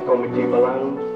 Committee Balang.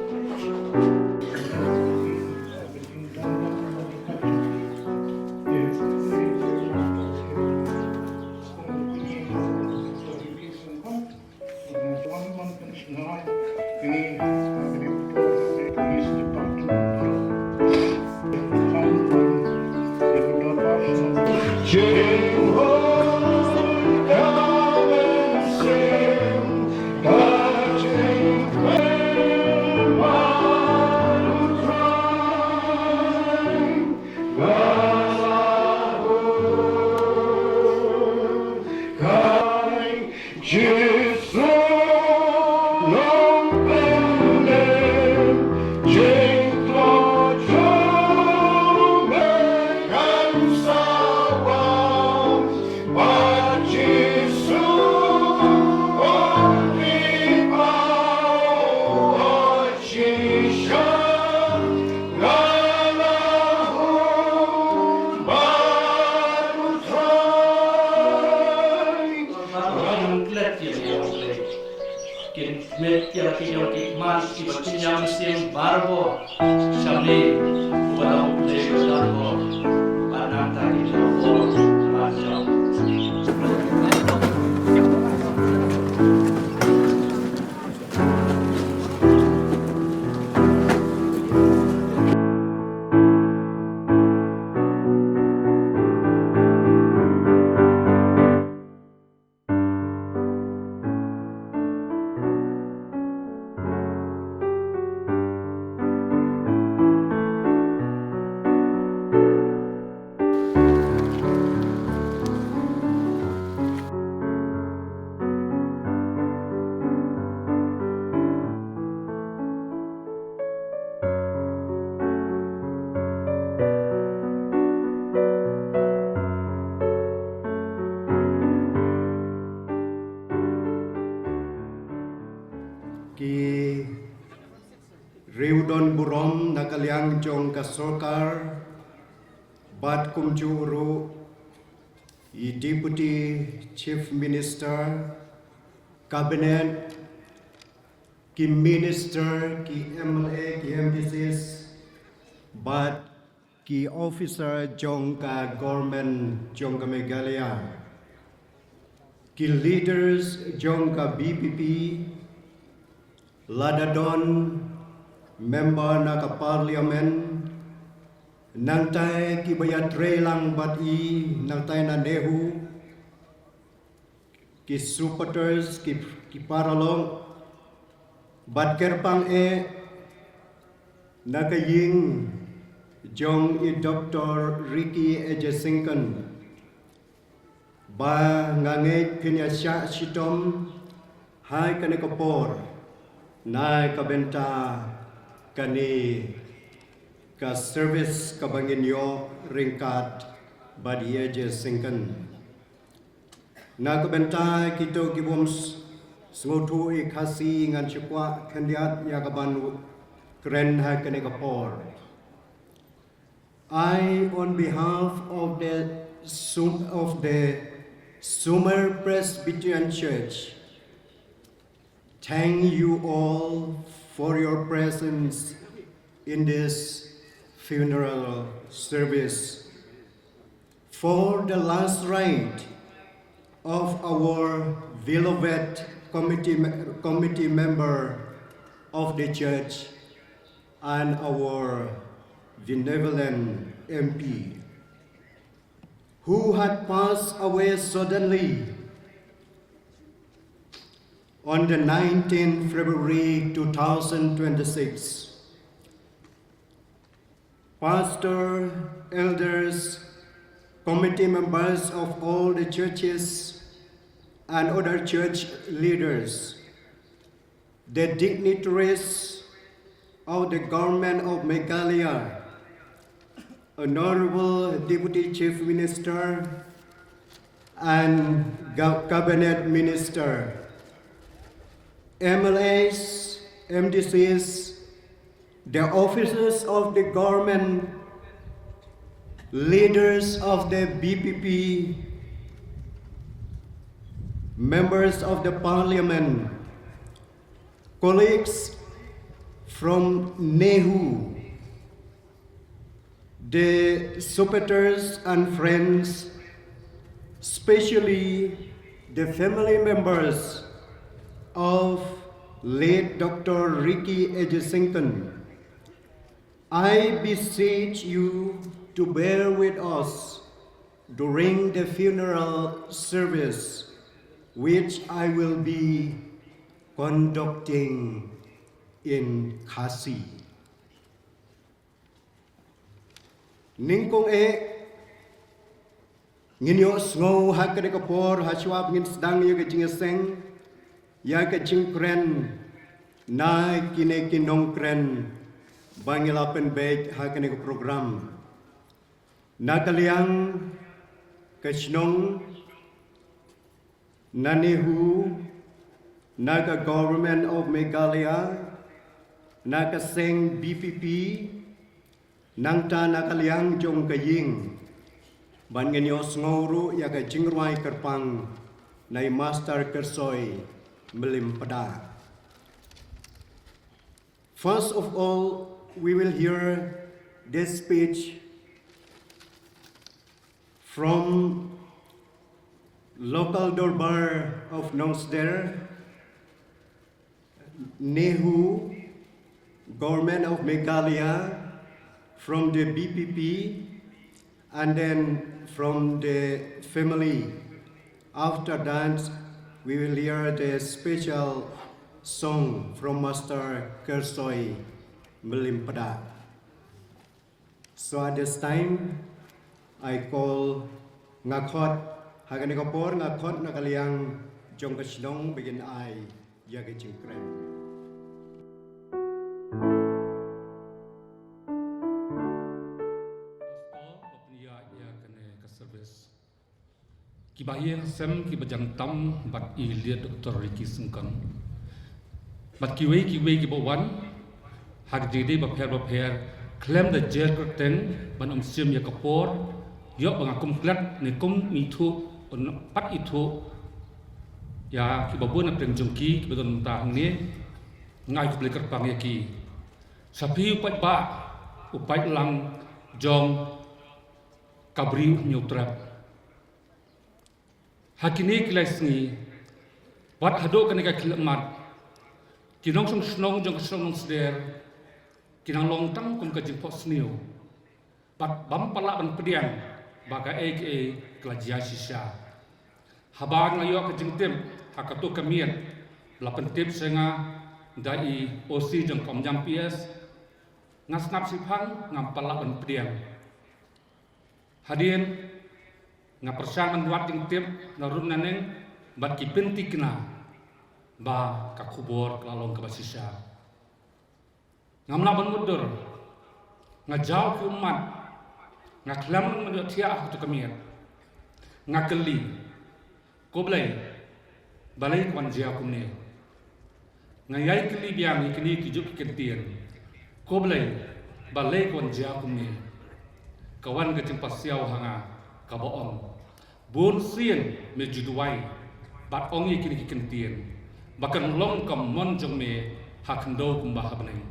Ki Riudon Burom Nakaliang Jong Kasokar Bat Kumjuru I Deputy Chief Minister Cabinet Ki Minister Ki MLA Ki MDCs Bat Ki Officer Jong Ka Government Jong Ka Meghalaya Ki Leaders Jong Ka BPP Ladadon member naka parliament nang tay kibaya trelang bat I nang tay na nehu ki supporters ki paralong bat kerpang nakaying jong I Dr. Ricky Ejesingkan ba ngangay pinyasya sitom hai kanekopor Nai kabenta kani ka service kabanginyo ringkat badieje singkan. Na kabenta kito giboms sungutu ikasi ngan chikwa kandiat yakaban kren hai kani kapor. I on behalf of the Sumer Presbyterian Church thank you all for your presence in this funeral service. For the last rite of our beloved committee member of the church and our benevolent MP, who had passed away suddenly on the 19th February 2026. Pastor, elders, committee members of all the churches and other church leaders, the dignitaries of the government of Meghalaya, Honorable Deputy Chief Minister and Cabinet Minister, MLAs, MDCs, the officers of the government, leaders of the BPP, members of the parliament, colleagues from Nehu, the supporters and friends, especially the family members of late Dr. Ricky Edgesington, I beseech you to bear with us during the funeral service, which I will be conducting in Khasi. Ningkong nginyo sngo hakade kapor hachwab ngin sedang ya kejingeseng ya kejingkren na kine kinongkren bangilapen baik hakane ke program na kaliang kechnong nanehu naga government of Meghalaya naga seng BPP nangta nakaliang jong kaying ban ngenyo ngoro ya ka jingruai kerpang nai master kersoy melim pada. First of all, we will hear this speech from local Durbar of Nongsder, Nehu, government of Meghalaya, from the BPP, and then from the family. After that, we will hear the special song from Master Kersoy Melimpada. So at this time, I call Ngakot Haganekapor Ngakot Nakaliang Jongkashnong begin I Yagachingkren. Kibayang sem kibajang tam bat ilia Dr. Ricky Sengkang. Bat kiwe kibawan hak jede baper klem da jer kerten ban sim ya kapor yok bangakum klat ne kum mitu pat itu ya kibabun na penjungki kibadon tahang ni ngai kubli kerpang yaki sapi upai lang jong kabri nyutrap. Hakini kilas ni, wat hado kanika kilamat, kinong snong jong snong seder, kinang long tang kum kajing pos niu, bat bam pala ban pedian, baga aka kelajia sisa. Habang ngayo kajing tim, hakatu kamian, lapan tim senga dai osi jong komjang PS, ngasnap sipang ngam pala ban pedian. Hadirin nga persaman duat ting tip narun naneng bat kipenti kena ba kakubor kelalong ke basisya ngamla ban mudur nga jauh ke umat nga klam menjot tiah tu kemir nga keli koblai balai kwan jia kumne nga yai keli biang ikini kijuk kentien koblai balai kwan jia kumne kawan ke tempat siau hanga kaboong bon sien me juduai bat ongi kini kentien bahkan long kam mon jong me hakndo kumbah beneng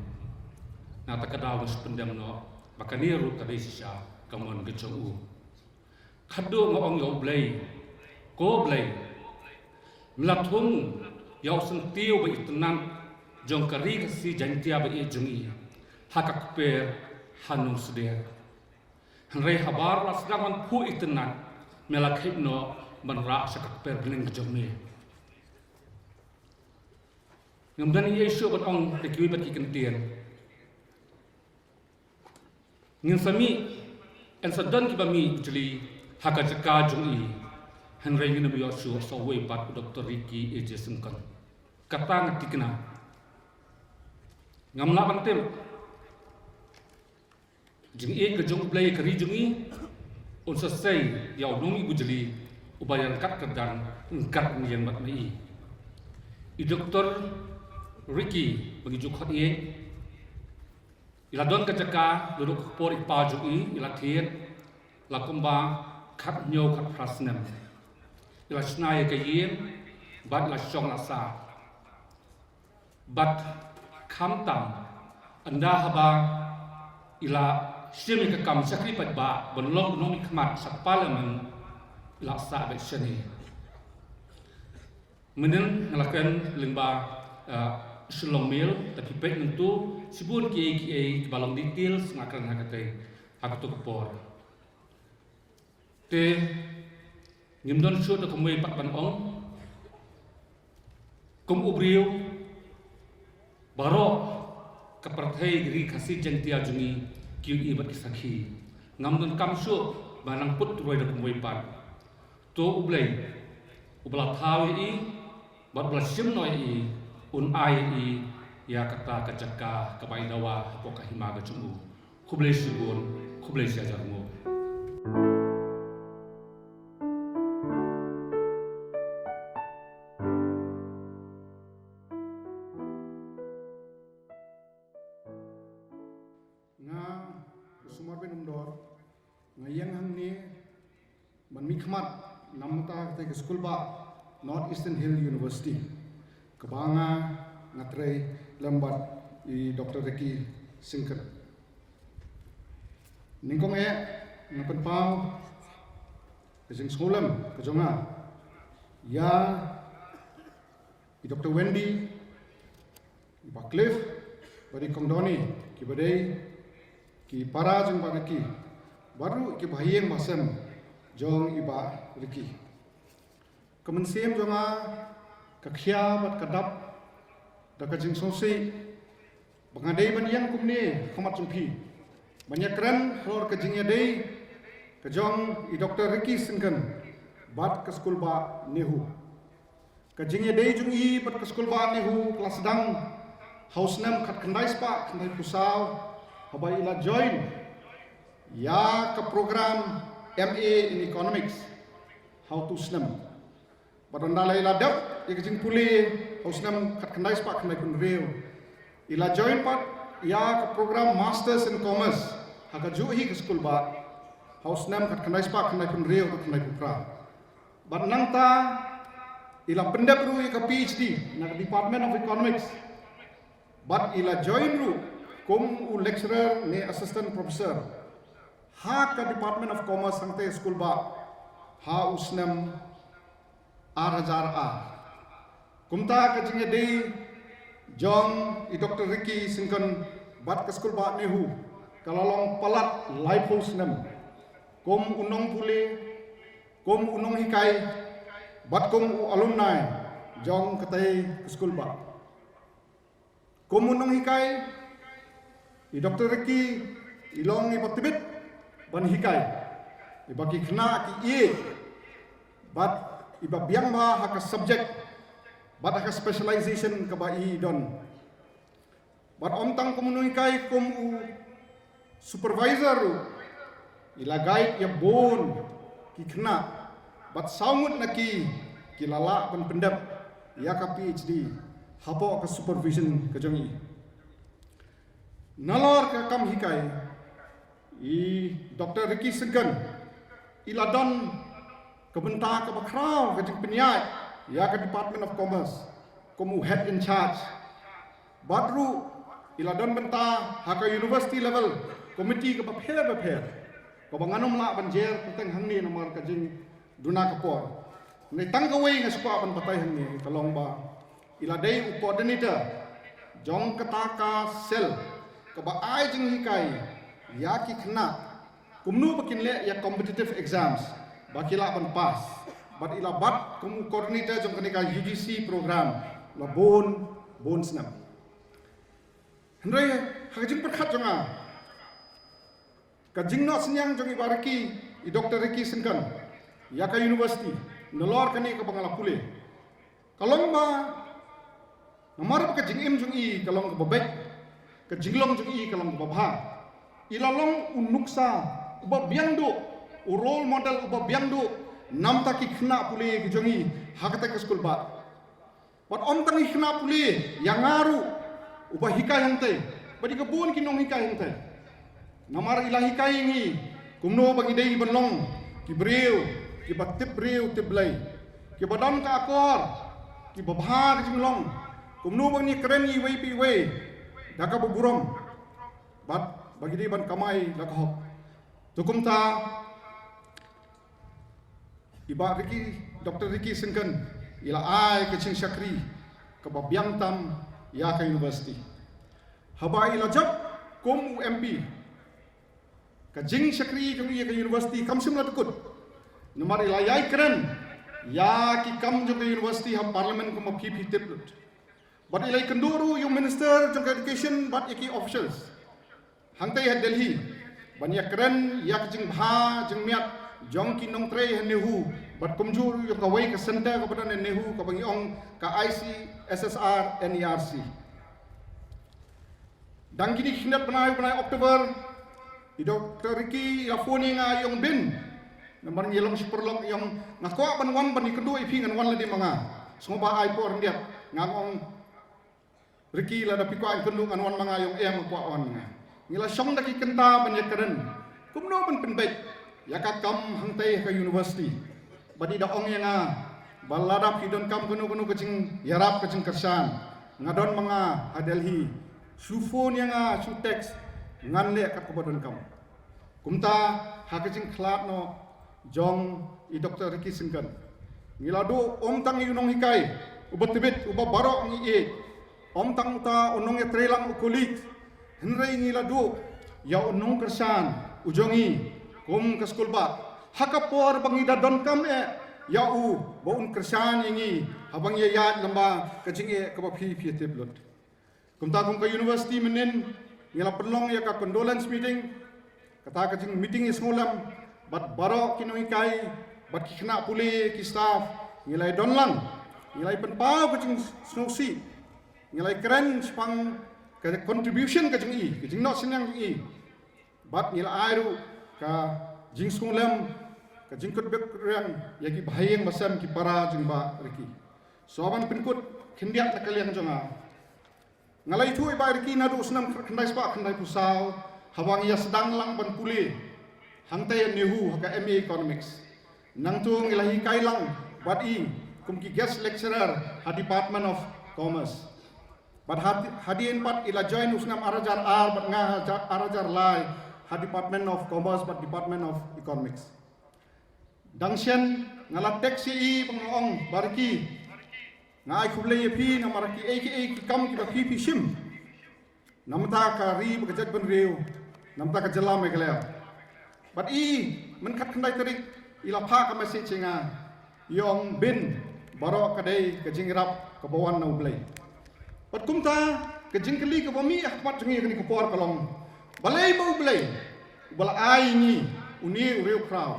na takadaw pendam no bahkan ni ru kadai sisa kamon gechong u khado ngong yo blai ko blai mlathung yaw sentiu ba itenan jong kari kasi jantia ba e jongi hakak per hanung seder hanrei habar la sedaman pu itenan melakit no menrak sakak per bening kejome ngamdan Yesu bat ong tekiwi bat kentien ngin sami en sadan kibami jeli hakajaka jongi hanrei ngin biyo su sawe bat Dr. Ricky Edgesington kata ngatikna ngamla bantem jeng ke jong play kari jongi on selesai yaw nongi bujeli ubayan kat kedang engkat yang bat mai i Dr. Ricky bagi juk hot ye ila don kacaka duduk por ipa jongi ila thiet la kumba khat nyo khat prasnam ila snai ke yem bat la shong la sa bat kham tam anda haba ila simi ka kam sakri pat ba bonlong nomi khmat sak parliament ila sa be seni menen ngalakan lengba selong mil tapi pek nentu sibun ki balong detail sengakan hakatai hakatuk por te ngimdon shoot ko moy pat ban ong kum ubriu baro kaprathai gri khasi jengtia jungi ki bat sakhi ngamdon kamsu banang put roi da moy pat to ublai ubla thawi i bat bla sim noi i un ai i ya kata kacaka kapai dawa poka himaga chungu khublai sibun khublai siajarmo nga sumar ben umdor ngayang hangni man mikmat namta te school ba North Eastern Hill University kabanga ngatre lambat i Dr. Ricky Singkan ningkong ngapan pau kesing skolam kajonga ya i Dr. Wendy i Pak Cliff bari kongdoni ki badai ki para jeng ba Ricky baru ki bahiyeng basem jong iba Ricky kemensiem jonga kakhia bat kadap daka jing sosi bangadai ban yang kumne khamat jumpi banyak keren flor ke jingnya dei ke jong i Dr. Ricky Singkan bat ke skul ba nehu ke jingnya dei jung i bat ke skul ba nehu kelas sedang haus nem kat kendai spa kendai pusau habai ila join ya ke program MA in Economics how to snem badanda ila dap ikjing puli hausnam kat kendai spak kendai kun rew ila join pat ya ke program Masters in Commerce haka juhi ke skul ba hausnam kat kendai spak kendai kun rew kendai kupra bad nangta ila pendap ru ke PhD na Department of Economics bad ila join ru kum u lecturer ne assistant professor ha ke Department of Commerce sangte skul ba ha usnam R1000 kumta ka jingya dei jong i Dr. Ricky Singkan bat ke skul ba nehu kalalong palat lifehouse nem kum unong puli kum unong hikai bat kum u alumni jong katai ke skul ba kum unong hikai i Dr. Ricky ilong i batibit ban hikai i bagi kena ki ie bat iba biang ma haka subject bat haka specialization ka ba i don bat omtang komunui kai kum u supervisor ilagay ya bon ki kena bat saungut na ki lala ban pendap ya ka PhD hapo ka supervision ka jongi nalor ka kam hikai i Dr. Ricky Singkan iladon kebentar ke bakrau ke penyai ya ke Department of Commerce komu head in charge badru iladon bentar haka university level committee ke bapher ko banganom la banjer peteng hangni nomor ka jing duna kapor ni tangkawai nga suka ban patay hangni kalong ba iladai u coordinator jong ketaka sel ke ba ai jing hikai ya ki khna kumnu bakin le ya competitive exams bakila ban pas bat ila bat kum coordinator jong kenika UGC program la bon snap hendrai hajing perkhat jonga kajing no senyang jong ibaraki i Dr. Ricky Singkan ya ka university nolor kani ka bangala pule kalong ba namar ka jing im jong i kalong ka babek ka jinglong jong i kalong ka babha ilalong unuksa uba biangdo role model uba biangdu nam taki khna puli gijongi hakata ke skul ba wat om tangi khna puli yang ngaru uba hikai hante badi kebun kinong hikai hante namar ilahi kai ngi kumno bagi dei benlong ki breu ki batip breu tiblai ki badan ka akor ki babha jinglong kumno bagi keren i wei pi wei daka buburom bagi dia ban kamai lakoh. Tukum ta iba Dr. Ricky Singkan ila ai ke Ching Shakri ke Babiang Tam ya ke university. Haba ila jab kum UMP ke Ching Shakri ke university kam simla tukut. Nomor ila yai keren ya ki kam jo ke university ha parliament ko mapipi tiplut. But ilai kenduru yung minister jong education but iki officials. Hangtai hat Delhi. Ban ya keren ya ke jing bha jing miat jong ki nong tre han nehu but kumjur yung kawai ke center kepada nehu ka bangi ong ka IC SSR NERC. Dan kini hindat penai Oktober di Dr. Ricky Rafoni nga yung bin nomor ngilong superlok yung ngako ban ban kedua ipi ngan wan la di mga sumba ai por ndiat ngangong Ricky la dapi ko ang kundung anwan mga yung ko awan nga ngila song daki kenta ban yakren kumno ban penbait yakak kam hangtai ka university badi da ong nga baladap hidon kam kuno kecing yarap kecing kersan ngadon mga Delhi sufon nga su teks nganle kat kobodon kam kumta ha kecing klat no jong i Dr. Ricky Singkan ngila do om tang yunong hikai ubat tibit uba barok ngi om tang ta unong ya trelang ukulit henrei ngila do ya unong kersan ujongi kum ke skul ba hakapor bangida don kam ya u baun kersan ingi habang ya yat lamba kecing ke bapi pi teblot kum ta kum ke university menen ngila perlong ya ka condolence meeting kata kecing meeting is ngolam bat barok kinoi kai bat kena puli ki staff ngilai don lang ngilai penpau kecing snosi ngilai keren sepang ke contribution ke jing not senang i bat ngilai airu ka jing skulam ka jing kut bek rang yaki bahayeng basam ki para jing ba Ricky soban pinkut kindiak na kaliang jonga ngalai tu ba Ricky na do senam kendai spa kendai pusau hawang ya sedang lang ban puli hangtai nehu ka MA economics nang tu ngilai kai lang bat i kum ki guest lecturer ha department of commerce. But hadiin pat ila join usnam arajar but nga arajar lai ha Department of Commerce but Department of Economics. Dangsyen ngala teksi i pangong bariki nga ai kublay pi na maraki aka ki kam ki pi sim namta ka ri bagajat ban riu namta ka jala me galya but i men khat khandai tarik ila pha ka message nga yong bin baro kadai ka jingrap ka bawan na ublay. Pat kumta ke jingkeli ke bami ahmat jengi kini kupor kalong balai bau balai bala ai ni uni ureu krau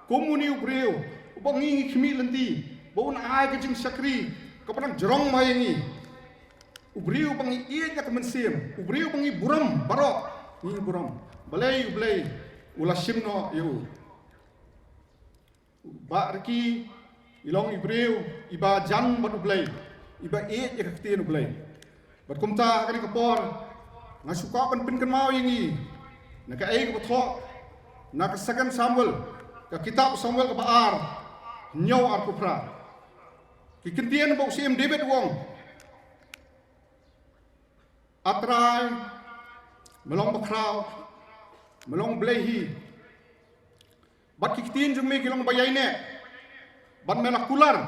komuni ubreu ubangi kimi lenti bau na ai ke jing sakri kapadang jerong mayangi ubreu bangi iya ka mensim ubreu bangi buram barok ni buram balai ula simno yu ba Ricky ilong ubreu iba jan batu balai iba iya ka ketien balai bat kumta kani kapor nga suka pan pin kan mau yangi naka ai ko tho naka second Samuel ka kitab Samuel ka baar nyaw ar kupra ki kintien ba usim David wong atrai melong bakraw melong blehi bat ki kitien jung me kilong bayaine bat melakular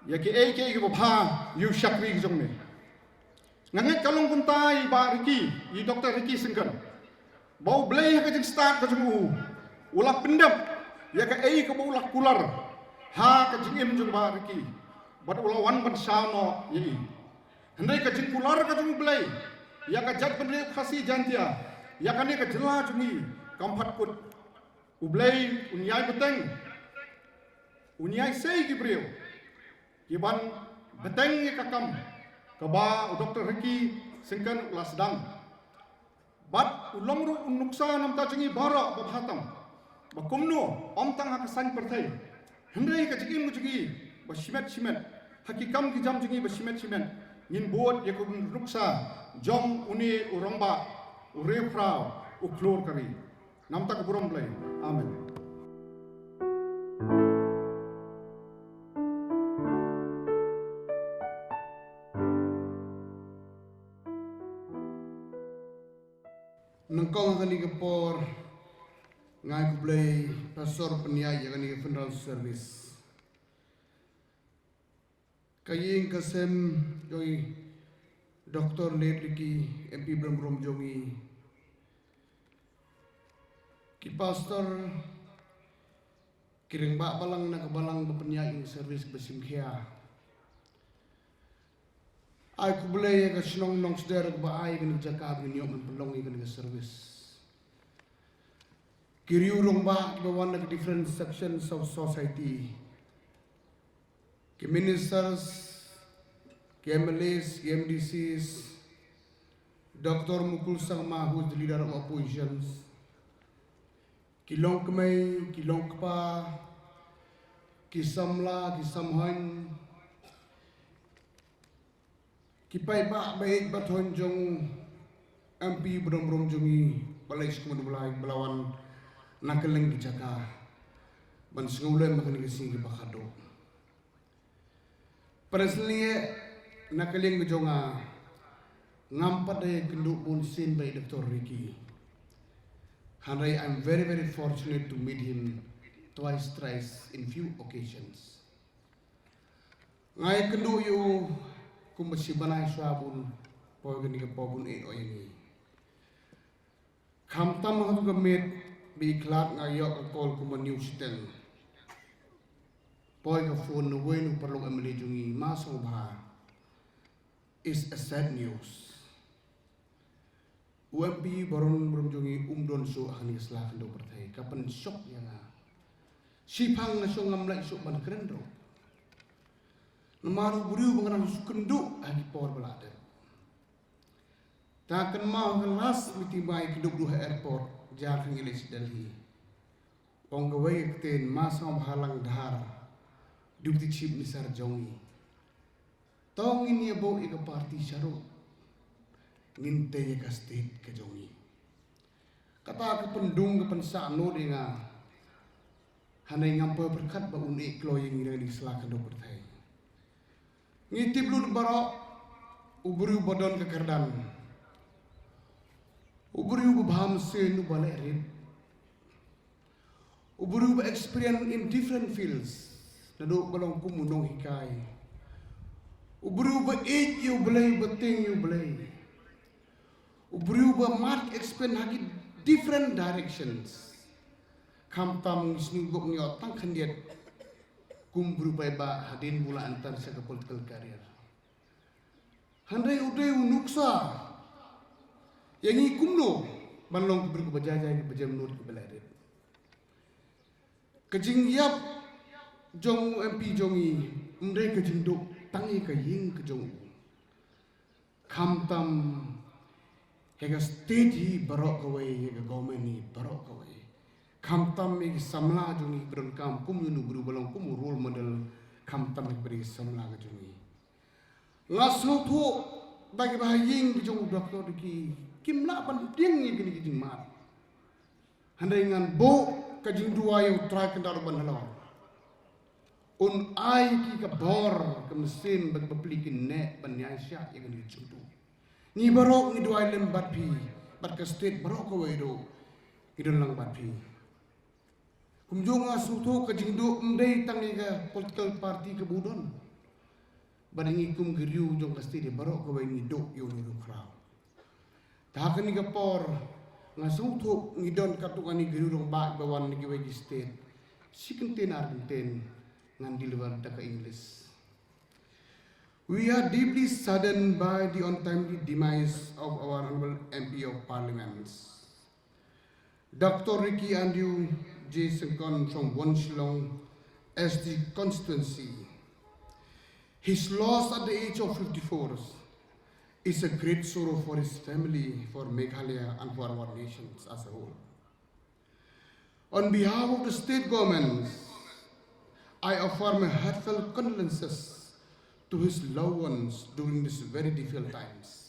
ya ki ai ki ba yu shakri jung me nganget kalong kuntai ba Ricky i Dr. Ricky Singkan bau blay ka jing start ka jung ulah pendam ya ka ai ka bau lah kular ha ka jing im jung ba Ricky bat ulah wan ban sauno yi hendai ka jing kular ka jung blay ya ka jat ban khasi jantia ya ka ni ka jela jungi kampat put ublay unyai beteng unyai sei ki breu ki ban beteng ka kam kaba Dr. Ricky Singkan ulah sedang bat ulong ru nuksa nam ta jengi bara babhatam bakumno om tang hak san perthai hendai ka jigim jugi ba simet hakikam ki jam jugi ba simet ngin bot ya ko nuksa jom uni urongba urefrau uklor kari nam ta ka buram blai amen. ni kapor ngai ku blai pastor peniai yang ni funeral service. Kaying kasem yoi Dr. Ledriki MP Bram Jongi ki pastor kiring ba balang na kabalang bapeniai service besim khia. Ai ku boleh ke senong nong saudara ke baai ke jaka ke nyok pelong ke service. Kiri urung ba ke bawan ke different sections of society. Ke ministers, ke MLAs, ke MDCs, Dr. Mukul Sangma who is the leader of oppositions. Kilong kemai, kilong kepa, kisamla, kisamhan, kipai ba baik baton jong MP Bram Jongi balai sekolah balai belawan nakeleng di Jaka ban sengulen makan kesing ke bakado. Personally nakeleng ke jonga ngampat daya kenduk pun sin by Dr. Ricky. Handai I'm very fortunate to meet him twice thrice in few occasions. Ngai kenduk you kung masibanay sabun po gani ka po bun oyni kamtam hatu gamit bi klak ngayok ka call ko news tel po ka phone no way no perlu amli jungi masong ba is a sad news. UMP baron jungi umdon so ani slah do pertai kapan shock ya nga sipang na so ngamlai so ban krendo Namaru buriu mengenang kenduk agi por belada. Takkan mau kelas mitibai keduk dua airport jar English Delhi. Onggawai keten masam halang dahar deputy chief misar jongi. Tong ini abo ika parti syarut nginte ya ka state ke jongi. Kata ke pendung ke pensa no denga hanai ngampo berkat ba unik kloying ini di selaka do pertai. Ngiti blud barok uburi bodon ke kerdan uburi baham sen nu balik rin uburi experience in different fields nado balong kumunong hikai uburi age you belay beting you belay uburi mat experience hagi different directions kamtam snugok ni otang khandiat kum berupaya ba hadin mula antar sa political career. Handai udai unuksa yang ini kumno banlong kubri kubajajai kubajam nur kubalarit. Kejing yap jong MP jongi umdai kejing duk tangi kaying kejong kamtam hega state hi barok kawai hega government hi barok kawai. Kamtam me samla juni beron kam kum yunu guru balong kum role model kamtam me beri samla ga juni ngasno tho bagi bahaying jong doktor ki kimla pan ding ni gini jing mat handai ngan bo ka jing dua yu try kendar ban halor un ai ki ka bor ka mesin bag baplikin ne ban nyai sya yang ni chudu ni barok ni dua lem bat pi bat ka state barok ko wedo idon lang bat pi kumjunga suto ka jingdo mdei tangi ka political party ka budon baringi kum geriu jong kasti de barok ka wengi do yo ni crowd ta kan ni ka por nga suto ngidon katukani geriu rong ba bawan ni wegi state sikinten argenten ngan deliver ta ka English. We are deeply saddened by the untimely demise of our honorable MP of Parliament, Dr. Ricky Andrew J. Sengkon from Wonshilong SD constituency. His loss at the age of 54 is a great sorrow for his family, for Meghalaya and for our nations as a whole. On behalf of the state government, I offer my heartfelt condolences to his loved ones during these very difficult times.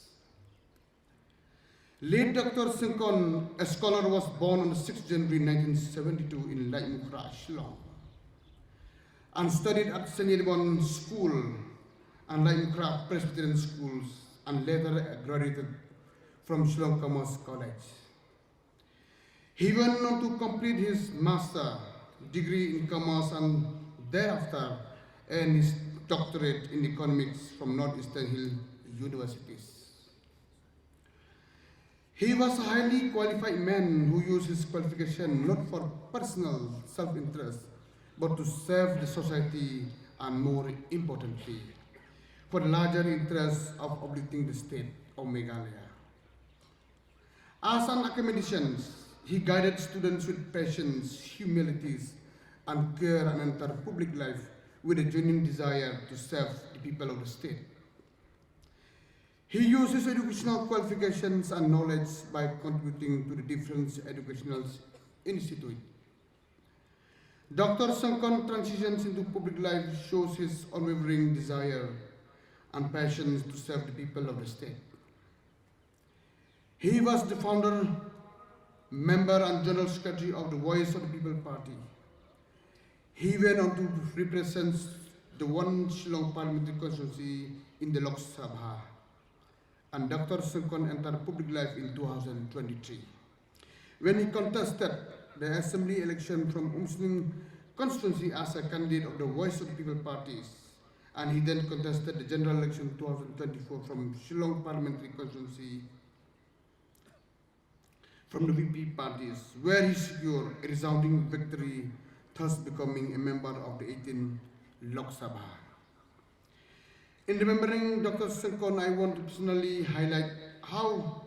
Late Dr. Sengkon, a scholar, was born on the 6th January 1972 in Lai Mukra, Shillong, and studied at St. Edmund School and Lai Mukra Presbyterian Schools, and later graduated from Shillong Commerce College. He went on to complete his master degree in commerce and thereafter earned his doctorate in economics from Northeastern Hill Universities. He was a highly qualified man who used his qualification not for personal self-interest, but to serve the society and, more importantly, for the larger interest of uplifting the state of Meghalaya. As an academician, he guided students with patience, humility, and care and entered public life with a genuine desire to serve the people of the state. He used his educational qualifications and knowledge by contributing to the different educational institutes. Dr. Sengkon transitions into public life shows his unwavering desire and passion to serve the people of the state. He was the founder, member and general secretary of the Voice of the People Party. He went on to represent the one Shillong parliamentary constituency in the Lok Sabha. And Dr. Sengkon entered public life in 2023, when he contested the assembly election from Umsling constituency as a candidate of the Voice of the People parties, and he then contested the general election 2024 from Shillong parliamentary constituency from the VP parties, where he secured a resounding victory, thus becoming a member of the 18th Lok Sabha. In remembering Dr. Sengkon, I want to personally highlight how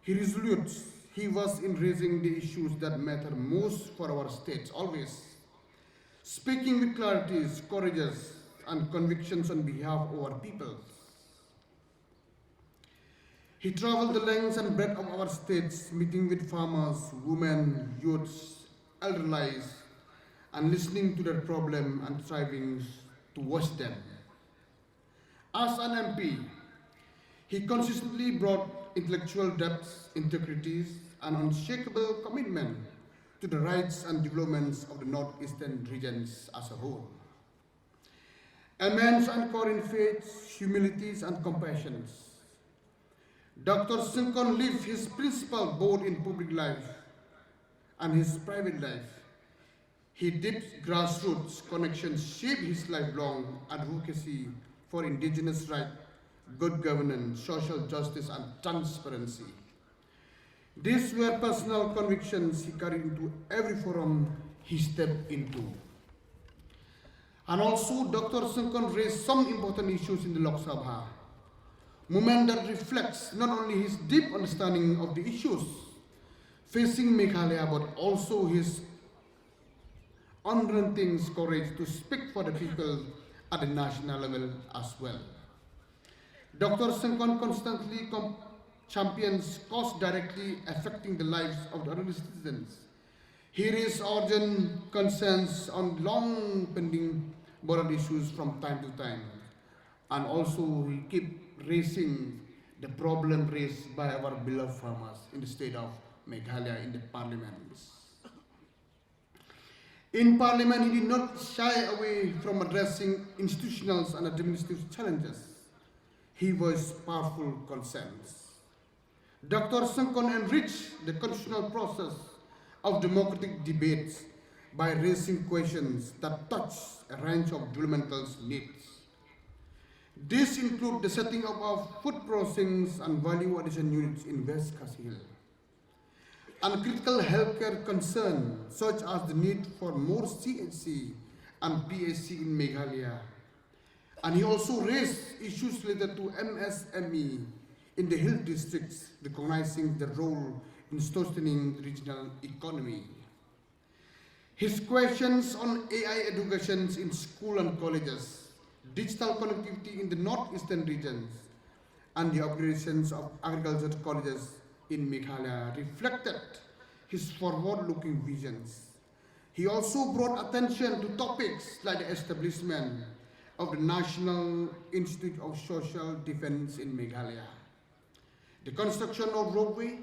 resolute he was in raising the issues that matter most for our states, always speaking with clarity, courage, and convictions on behalf of our people. He traveled the length and breadth of our states, meeting with farmers, women, youths, elderly, and listening to their problems and striving to watch them. As an MP, he consistently brought intellectual depth, integrity, and unshakable commitment to the rights and developments of the northeastern regions as a whole. A man anchored in faith, humility, and compassion, Dr. Sengkon lived his principle both in public life and his private life. His deep grassroots connections shaped his lifelong advocacy for indigenous rights, good governance, social justice, and transparency. These were personal convictions he carried into every forum he stepped into. And also, Dr. Sengkon raised some important issues in the Lok Sabha, movement that reflects not only his deep understanding of the issues facing Meghalaya, but also his unrelenting courage to speak for the people at the national level as well. Dr. Sengkon constantly champions causes directly affecting the lives of the ordinary citizens. He raised urgent concerns on long-pending border issues from time to time, and also he kept raising the problem raised by our beloved farmers in the state of Meghalaya in the parliament. In parliament, he did not shy away from addressing institutional and administrative challenges. He voiced powerful concerns. Dr. Sengkon enriched the constitutional process of democratic debates by raising questions that touch a range of developmental needs. These include the setting up of food processing and value addition units in West Khasi Hill, and critical healthcare concerns such as the need for more CHC and PHC in Meghalaya. And he also raised issues related to MSME in the hill districts, recognizing the role in sustaining the regional economy. His questions on AI education in school and colleges, digital connectivity in the northeastern regions, and the upgradations of agriculture colleges in Meghalaya reflected his forward-looking visions. He also brought attention to topics like the establishment of the National Institute of Social Defense in Meghalaya, the construction of roadway,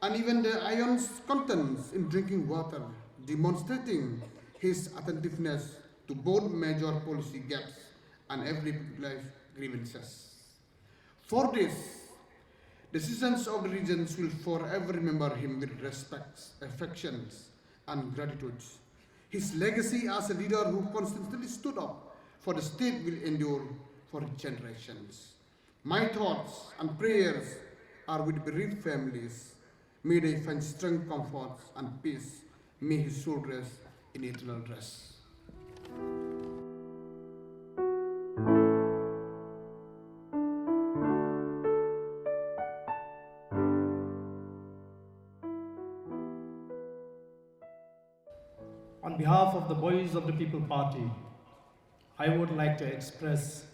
and even the iron contents in drinking water, demonstrating his attentiveness to both major policy gaps and everyday life grievances. For this, The citizens of the regions will forever remember him with respect, affections, and gratitude. His legacy as a leader who constantly stood up for the state will endure for generations. My thoughts and prayers are with bereaved families. May they find strength, comfort, and peace. May his soul rest in eternal rest. On behalf of the Boys of the People Party, I would like to express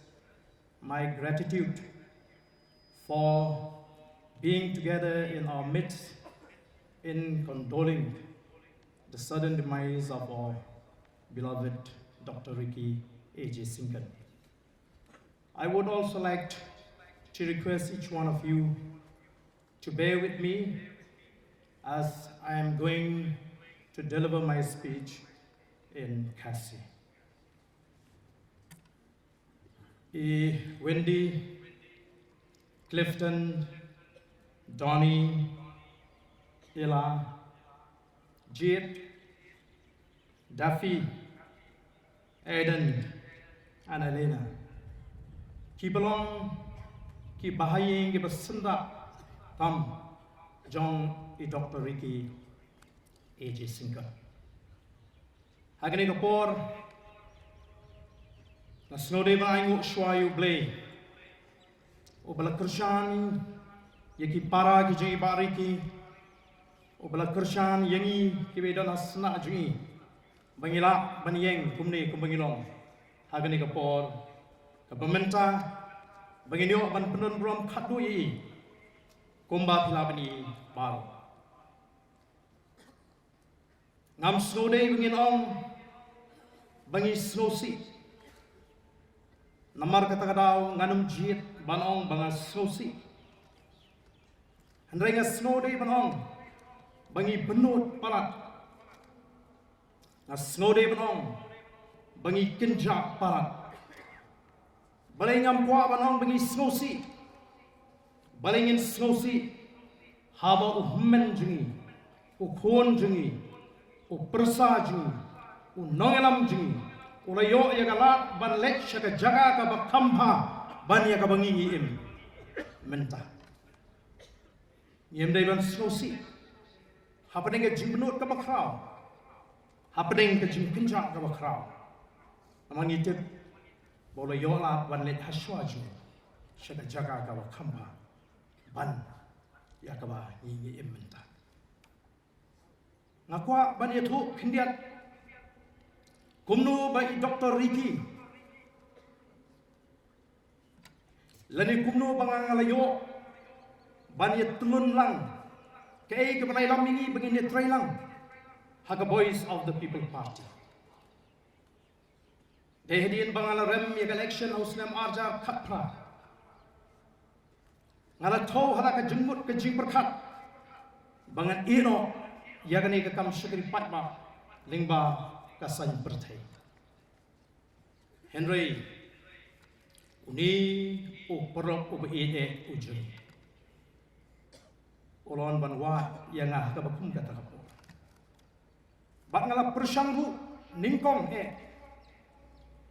my gratitude for being together in our midst in condoling the sudden demise of our beloved Dr. Ricky A.J. Sinkan. I would also like to request each one of you to bear with me as I am going to deliver my speech in Khasi. Wendy, Clifton, Donnie, Ella, Jade, Duffy, Aiden, and Elena. Keep along, keep bahaying, keep senda, tam, John, Dr. Ricky A.J. Sinkan. Hagani kapor, na snode ba ingo shwayu blay, o bala kershan, yaki para ki jay bariki, o bala kershan yangi ki bedan asna jungi, bangila banyeng kumne kumbangilong. Hagani kapor, kapamenta, banginyo ban penun brom kadui, kumba pilabani baru. Ngam snow day bangin ong bangi snow si namar kata kadaw nganum jit banong banga snow si handray nga snow day banong bangi benut palat nga snow day banong bangi kinja palat balay ngam kwa banong bangi snow si balay ngin snow si haba uhmen jungi ukhon jungi o persa jungi, o nongelam jungi, o layo ya galat ban lek syaka jaga ka bakamha ban ya ka bangingi im menta. Yem dai ban snosi. Happening ka jimbenut ka bakraw. Happening ka jimpinja ka bakraw. Amang itip bo layo la ban lek haswa jungi, syaka jaga ka bakamha ban ya ka bangingi im menta. Ngakwa bani tu kindiat kumnu bai Dr. Ricky lani kumnu bangang layo bani tulun lang kay kepanay lamingi begini try lang haga Boys of the People Party dehdiin bangal rem ya election house nam arja khatra ngala tho hala ka jengmut ka jing perkhat bangan ino yagani ka kam syakri patma lingba kasan perthai Henry uni o perok o beede ujun olon banwa yang ka bakum kata kapo bak ngala persanghu ningkong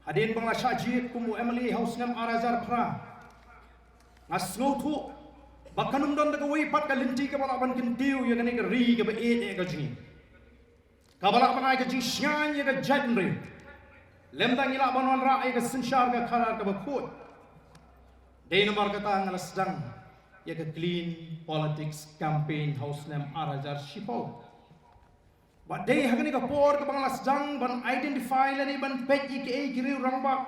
hadin bangla syajid kumu Emily house ngam arazar pra ngasno thu bakanum don daga wei pat ka linti ka bala ban kintiu ya gani ka ri ka be ka jingi ka bala ban ai ka jing syan ya ka jadri lem dang ila ban wan ra ai ka sinshar ka kharar ka bakut dei nomor kata ngala sedang ya ka clean politics campaign house nam arajar shipo but dei hagani ka por ka bangla sedang ban identify lani ban pek ki riu rangba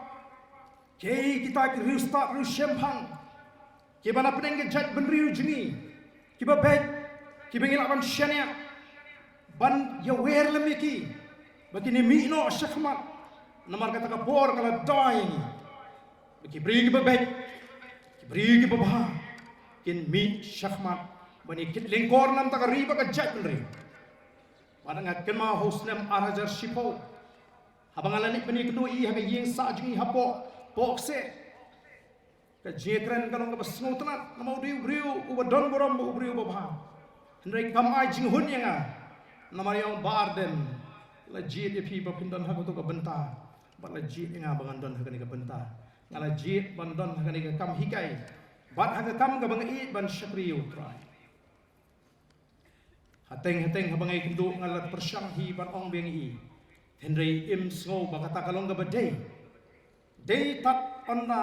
ke kita ki riu start riu shempang kiba na peneng jat benriu jingi kiba bet kiba ngila ban syania ban ya wer lemiki bakini mino syakmat namar kata ka por kala dai baki bri kiba bet kibri kiba bah kin mi syakmat bani kit lengkor nam ta riba ka jat benriu wadangat kema hosnem arajar shipo habang alani bani kedoi haga yeng sa jingi hapo pokse ka jekren kalong ka basngo tanat nama udi ubriu ubadon borom ubriu babha hendrai kam ai jing hun yang nama yang barden la jit epi bapindon ha to ka benta bat la jit yang bangandon ha ka benta ngala jit bandon ha ka kam hikai bat ha kam ka bangai ban syakri utrai hateng habangai kendu ngalat persyang hi ban ong beng hi hendrai im sngo bakata kalong ka badai dei tat onna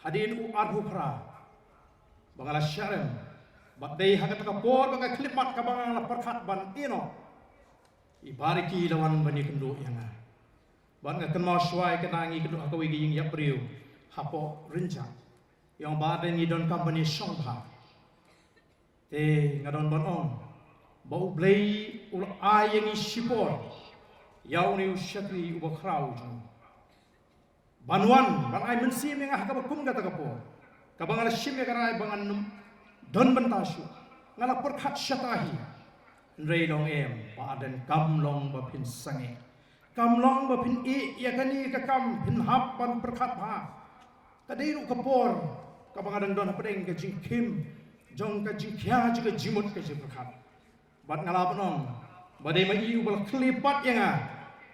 hadin u arhu pra bangala syarem bat dei hagat ka por banga klipat ka bangala perkhat ban ino ibariki lawan bani kendu yang ban ga kenma swai kenangi kendu akawi ging yak priu hapo renja yang baden ni don company songpa ngadon ban ong bau blei ul ayeng sipor yau ni syakri u bakrau Banwan, ban ai mensim yang ka bakum kata kapo. Ka bangala sim yang karai bangan don bentasyu. Ngala perkhat syatahi. Ndrei long pa aden kamlong bapin sange. Kamlong bapin ya kani ka kam pin hap ban perkhat ha. Ka deiru kapor. Ka bangadang don pedeng ka jing kim. Jong ka jing kya juga jimut ka jing perkhat. Bat ngala penong. Badai mai ubal klipat yang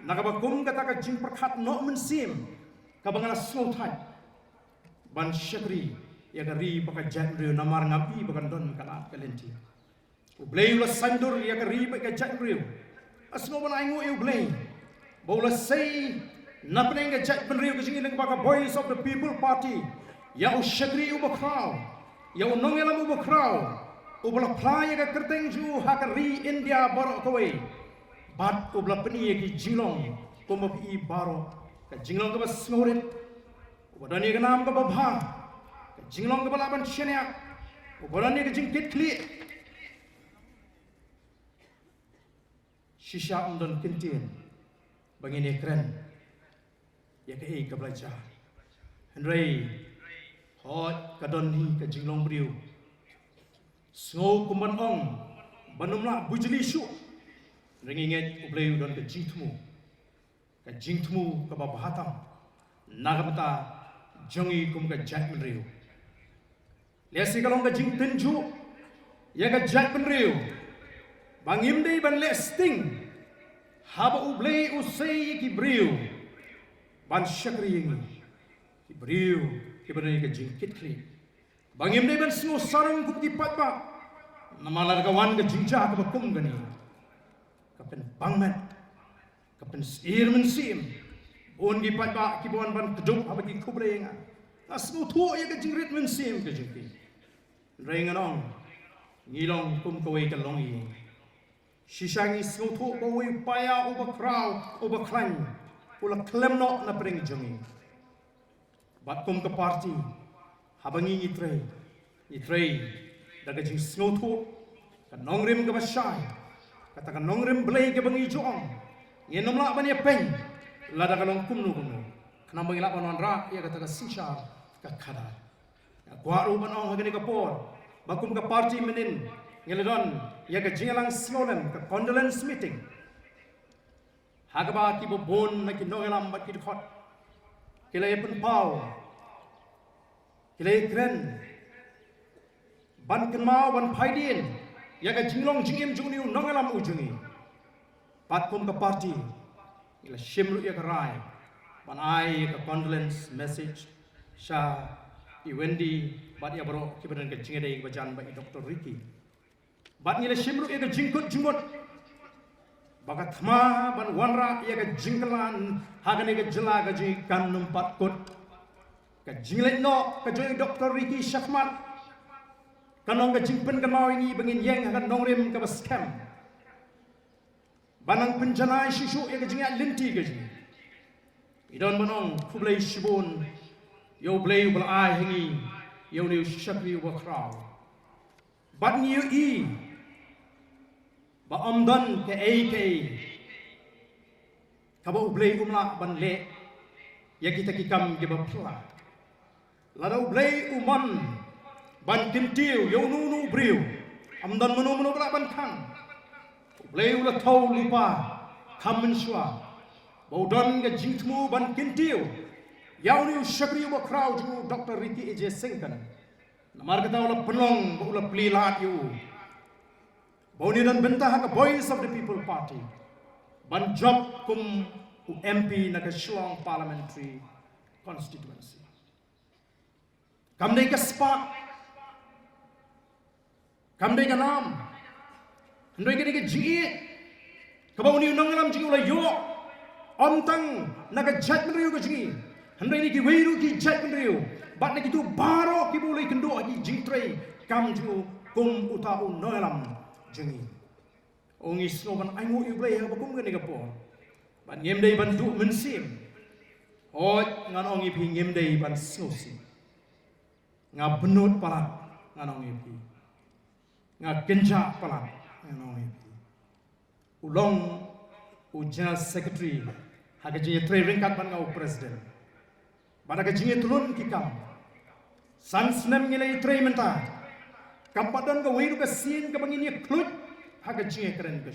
nakabakum kata ka jing perkhat no mensim. Kabangala slothai ban syakri ya gari baka janri namar ngapi bakan don kala kalenti ublei la sandur ya gari baka janri asno ban aingo you blei bola sei napneng ga janri ga jingin baka voice of the people party ya syakri u bakrau ya nongelam u bakrau ubla playa ga kerteng ju hakari India baro kowe bat ubla peni ki jilong komopi baro ka jinglong ka bas ngorit ubadani ka nam ka babha ka jinglong ka balaban syenya ubadani ka jingkit kli shisha undon kintin bangini kren ya ka ka belajar henry hot ka don hi ka jinglong briu snow kumban ong banumla bujli shu ringinget ubleu don ka jingtmu ka jingtmu ka babahatam nagamata jongi kum ka jat menriu lesi kalong ka jingtenju ya ka jat menriu bangim dei ban lesting haba ublei usai ki briu ban syakri yengi ki briu ki banai ka jingkit kli bangim dei ban snu sarung kum ti patba namalar kawan ka jingja ka bakum gani kapen bangmet kapen sir mensim on gi patba ki bon ban keduk haba ki kublenga asnu thu ya ka jingrit mensim ka jingki renganong ngilong kum kowe ka longi shishangi snu thu kowe paya ubakrau ubaklan pula klemno na preng jongi bat kum ka party habangi ni trei daga jing snu thu ka nongrim ka basai kata ka nongrim blei ka bangi jong ngenom la bani pen lada kalong kumnu kana mangila panon ra ya kata ka sishar ka khada gwaru banong hagani ka por bakum ka party menin ngeledon ya ka jingalang slolan ka condolence meeting hagaba ki bon na ki nogelam ba ki khot kilay pun pau kilay kren ban kenmau ban phaidin ya ka jinglong jingim jungniu nogelam ujungi patkum ka party ila shimru ya karai ban ai ka condolence message sha I Wendy bat ya bro kibadan ka jingede ba jan ba Dr. Ricky bat ni la shimru ya ka jingkut jumot baga thma ban wanra ya ka jingkalan hagane ka jela ka ji kan numpat kut ka jinglet no ka joy Dr. Ricky Shafmat kanong ka jingpen ka mau ini bangin yeng hagan nongrim ka scam banang penjanai shishu ya kejingat linti kejing idon banong kublai shibun yo blai bal ai hingi yo ni syakri wa kraw bat ni I ba amdan ke AK ka ba blai umla ban le ya kita kikam ke ba pla la da blai uman ban kintiu yo nu briu amdan menu bla ban kan Bleu la tau lupa kamen shua baudon ga jingtmu ban kintiu Yauni syakri wa crowd you Dr. Ricky AJ Singkan. Namar kata ula penong ula pelilat you. Bauni dan bentah ke Voice of the People Party. Ban job kum MP na ke Shillong Parliamentary Constituency. Kamdai ke spa. Kamdai ke nam. Handoi ke jingi. Kabauni unang alam jingi ula yo. Omtang na ke jat menriu ke jingi. Handai ni ki weiru ki jat menriu. Bat na kitu baro ki boleh kendo ki jingtrei. Kam ju kum uta unang alam jingi. Ongi slogan aingu ibrei ha bakum ke po. Ban ngemdei ban du mensim. Oi ngan ongi pi ngemdei ban snosi. Nga benut palat ngan ongi pi. Nga genja palat ngan ongi pi. Ulong u General Secretary haga jinge tre ringkat ban ngau President. Ban haga jinge tulun kikam. Sans nem ngilai tre menta. Kampadan ka weiru ka sin ka bangini klut haga jinge keren ka.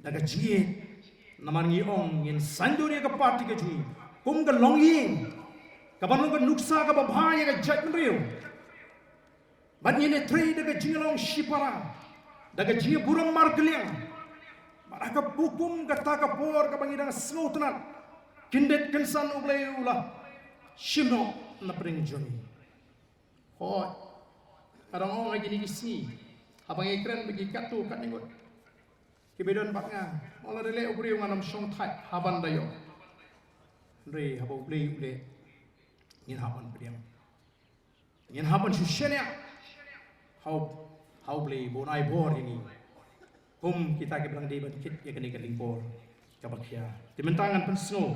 Daga jinge namar ngi ong ngin sanjuri ka party ka jinge. Kum ka longying. Kapan ka nuksa ka babhaya ka jat menriu. Ban ngine tre daga jinge long shipara. Daga jinge burang margeliang. Baraka bukum kata kapor ka bangidang snoutenat. Kindet kensan ublay ulah. Shimno na pring joni. Hoy. Kadang orang lagi ni kisi. Abang ikran bagi katu kat ningut. Kibedon baknya. Ola dele ubriu nganam song thai haban dayo. Re haba ublay ublay. Ngin haban priam. Ngin haban shushenya. How ublay bonai bor ini. Kum kita ke belang di kit ya kene ke lingpor ka bakya timentangan pensno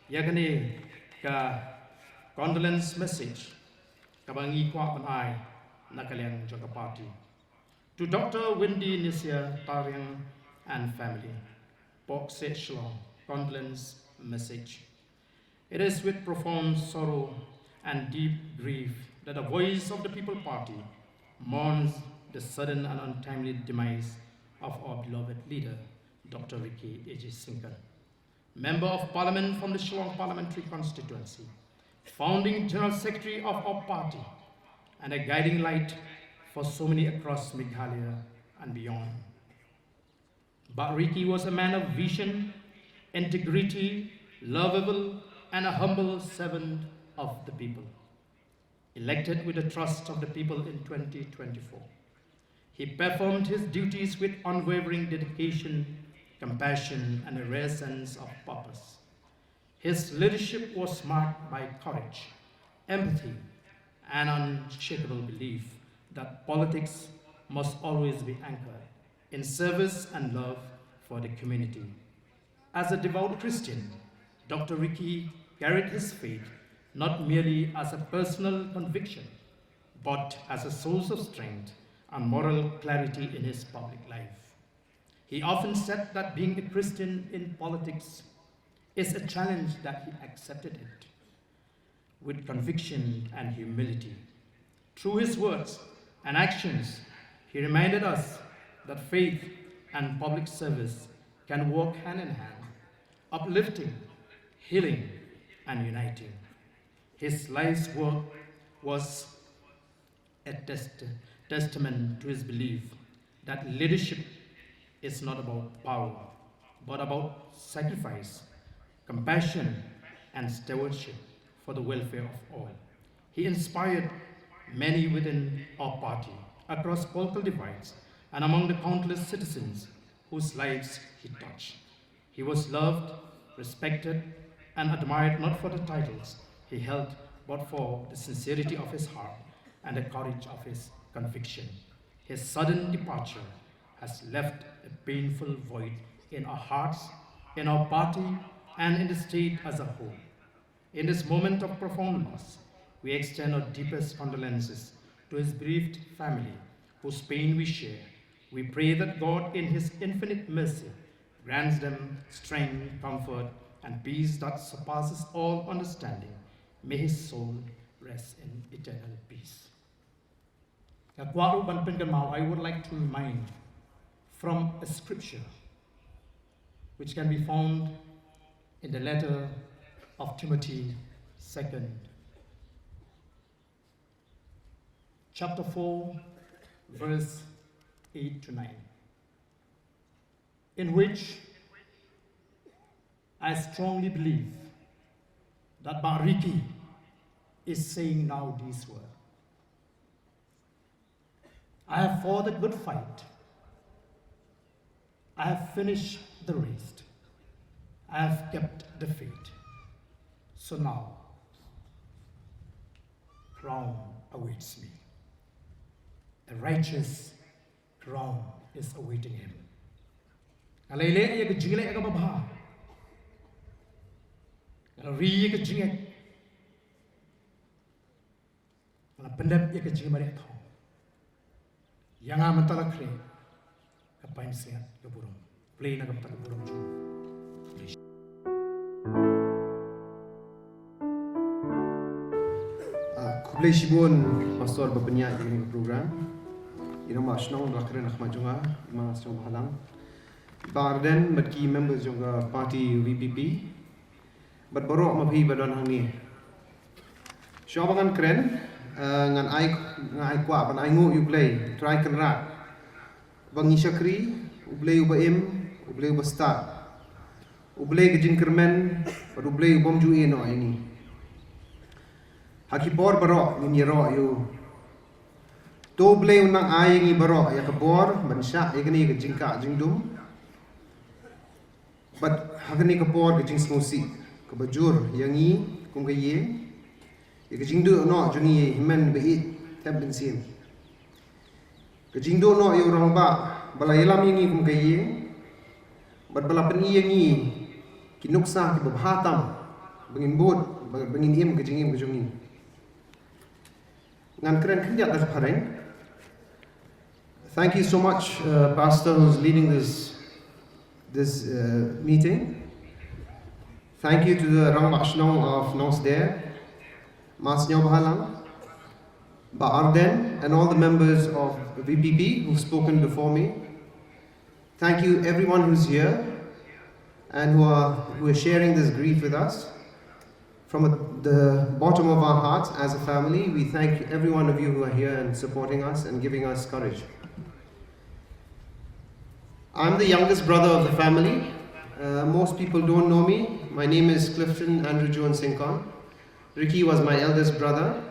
ya kene ka condolence message ka bangi kwa banai na kalian jaga party to Dr. Wendy Nisia Tariang and family Pok Sechlo condolence message. It is with profound sorrow and deep grief that the Voice of the People Party mourns the sudden and untimely demise of our beloved leader, Dr. Ricky AJ Singkan, Member of Parliament from the Shillong Parliamentary Constituency, founding General Secretary of our party, and a guiding light for so many across Meghalaya and beyond. But Ricky was a man of vision, integrity, lovable, and a humble servant of the people. Elected with the trust of the people in 2024. He performed his duties with unwavering dedication, compassion, and a rare sense of purpose. His leadership was marked by courage, empathy, and unshakable belief that politics must always be anchored in service and love for the community. As a devout Christian, Dr. Ricky carried his faith not merely as a personal conviction, but as a source of strength and moral clarity in his public life. He often said that being a Christian in politics is a challenge that he accepted it with conviction and humility. Through his words and actions, he reminded us that faith and public service can work hand in hand, uplifting, healing, and uniting. His life's work was a testament to his belief that leadership is not about power, but about sacrifice, compassion, and stewardship for the welfare of all. He inspired many within our party, across political divides, and among the countless citizens whose lives he touched. He was loved, respected, and admired not for the titles he held, but for the sincerity of his heart and the courage of his conviction. His sudden departure has left a painful void in our hearts, in our party, and in the state as a whole. In this moment of profound loss, we extend our deepest condolences to his bereaved family, whose pain we share. We pray that God, in his infinite mercy, grants them strength, comfort, and peace that surpasses all understanding. May his soul rest in eternal peace. I would like to remind from a scripture which can be found in the letter of Timothy Second, chapter 4, verse 8 to 9, in which I strongly believe that Bariki is saying now these words. I have fought a good fight. I have finished the race. I have kept the faith. So now, crown awaits me. A righteous crown is awaiting him. Alayle ay gajile ay gababha. Alari ay gajingek. Alapendap ay gajing mari atho. Yang aman talakre kapain sehat keburung. Play na kapata keburung jum. Kublai Shibun Pastor berpenyak di program. Ina mas nong lakre nak majunga mas jong halang. Barden berki members juga party VPP. Berborok mabhi badon hang ni. Syabangan keren ngan ai kwa ban ai ngu ublay try kan rat. Bang Isyakri ublay ubaim ublay ubasta. Ublay gejin kermen ublay ubom ju ino ini. Hakibor barok ni ro yu. To blay unang ay ngi barok ya kabor bansya ya gani gejingka jingdum. But hakani kabor gejing smusi kabajur yangi kum gaye. Ya gejingdu no juni himen beit tab bensin. Gejingdu no yu orang ba balayelam yangi kum gaye. But balapan yangi kinuksa ki babhatam bengin bod bengin im gejingim gejungin. Thank you so much, Pastor, who's leading this meeting. Thank you to the Rangbashnong of Nosdare, Mas Nyobahalang, Baarden, and all the members of the VPP who've spoken before me. Thank you everyone who's here and who are sharing this grief with us. From the bottom of our hearts as a family, we thank every one of you who are here and supporting us and giving us courage. I'm the youngest brother of the family. Most people don't know me. My name is Clifton Andrew Jones Sinkon. Ricky was my eldest brother.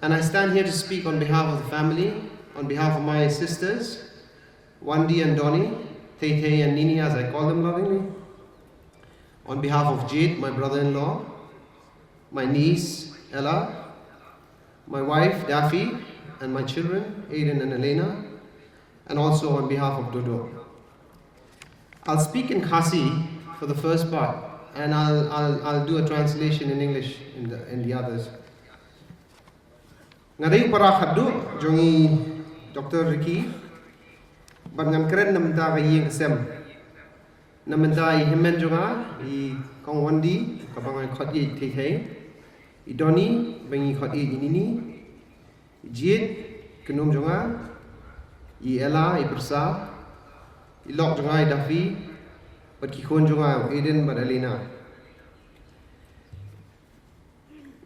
And I stand here to speak on behalf of the family, on behalf of my sisters, Wendy and Donnie, Tay Tay and Nini as I call them lovingly, on behalf of Jade, my brother-in-law, my niece, Ella, my wife, Daffy, and my children, Aiden and Elena, and also on behalf of Dodo. I'll speak in Khasi for the first part, and I'll do a translation in English in the others. Ngari para khadu jongi Dr. Ricky, but ngam keren namda kayeng sem. Namda I himen jonga I kong Wendy kabangan khadi Tay I Donnie bangi khadi Nini, Jid kenum jonga I Ella I Bersa, I Lok jonga I Daffy, but kikon jonga Aiden but Elena.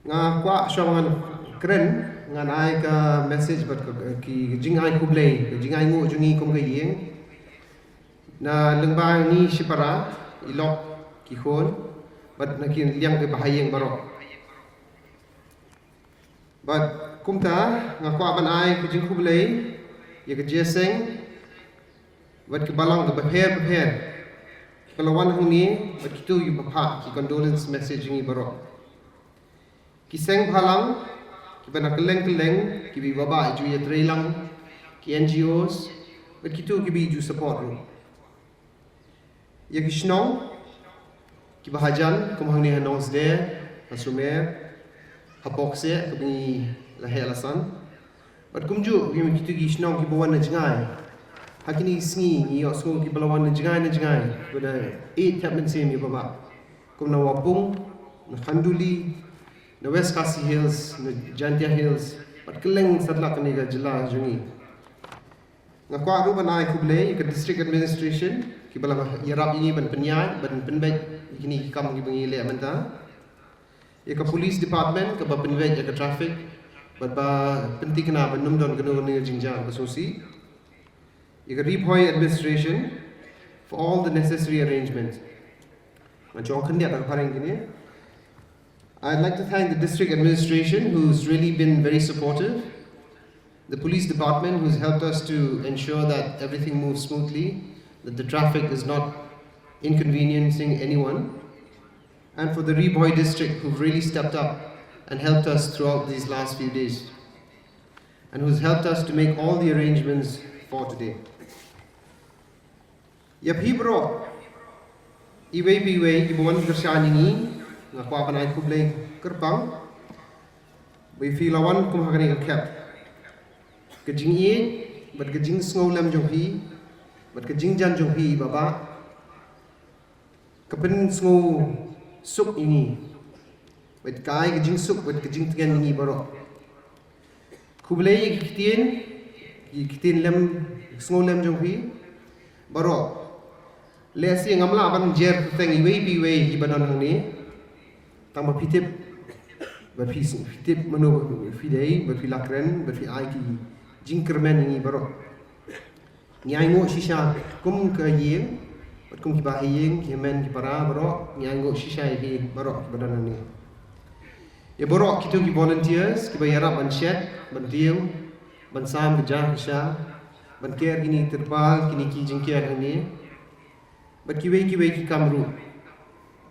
Nga kwa syawangan keren ngan ai ka message but ki jing ai kublay jing ai ngu jungi kum kayeng na lengba ni sipara I Lok kikon but nakin liang ke bahayeng barok. But kumta ngakwa ban ai kujing kublay ya ke jeseng wat ke balang ke prepare kalawan hung ni bat kitu yu bapa ki condolence message ngi barok ki seng phalang ki bana keleng ki bi baba ju ya trelang ki NGOs bat kitu ki bi ju support ru ya ki snong ki bahajan kumhang ni hanong sde asumer hapokse kami lahelasan but kumju bim kitu gi snong ki bawan na jangai hakini sngi ni osko ki balawan na jangai bada 8 tapmen sem ni baba kum na wapung na khanduli na West Khasi Hills na Jantia Hills but keleng sadla kani ga jila jungi ngakwa ru banai kublay ke district administration ki bala yarap ini ban penyat ban penbet kini kam ki bangi le menta Ya ke police department, ke penwek ya ke traffic, penting kena benum don kena ni jingjang kesusi. Ya ke Ripoy administration for all the necessary arrangements. Macam orang kendia tak parang gini. I'd like to thank the district administration who's really been very supportive, the police department who's helped us to ensure that everything moves smoothly, that the traffic is not inconveniencing anyone, and for the Ripoy district who've really stepped up and helped us throughout these last few days, and who's helped us to make all the arrangements for today. Yap hibro, iwe ibuan kerjaan ini, ngaku apa naik kublai kerbang, we lawan kum hakani kekep, kejing i, bat kejing sengolem jonghi, bat kejing jan jonghi baba, kepen sengol sup ini, bat kai kejing sup, bat kejing tigan ini baru, kublai kitin lem sengolem jonghi, baru. Lesi ngamla aban jer teng iwe ibadan hang ni tang pitip mano fidei lakren ai ki jingkermen ni baro nyai ngo shisha kum ka yeng kum ki ba yeng ki men ki para baro nyai ngo shisha hi baro badan ni ya baro kitu ki volunteers ki bayara ban shed ban diu ban sam ka sha ban care kini terbal kini ki jingker ni but kiwei ki Kamru.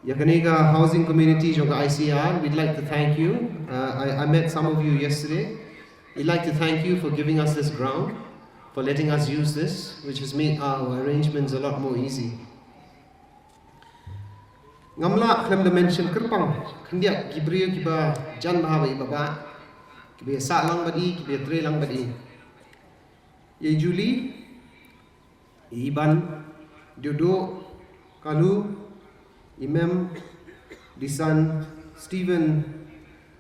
Yakanega housing community jonga ICR, we'd like to thank you. I met some of you yesterday. We'd like to thank you for giving us this ground, for letting us use this, which has made our arrangements a lot more easy. Ngamla klem dimension kerpang, kendia kibriyo kiba jan bahawa ibaba, kiba sa lang badi, kiba tre lang badi. Ye Julie, Iban, Dodo, Kalu, Imam, Disan, Stephen.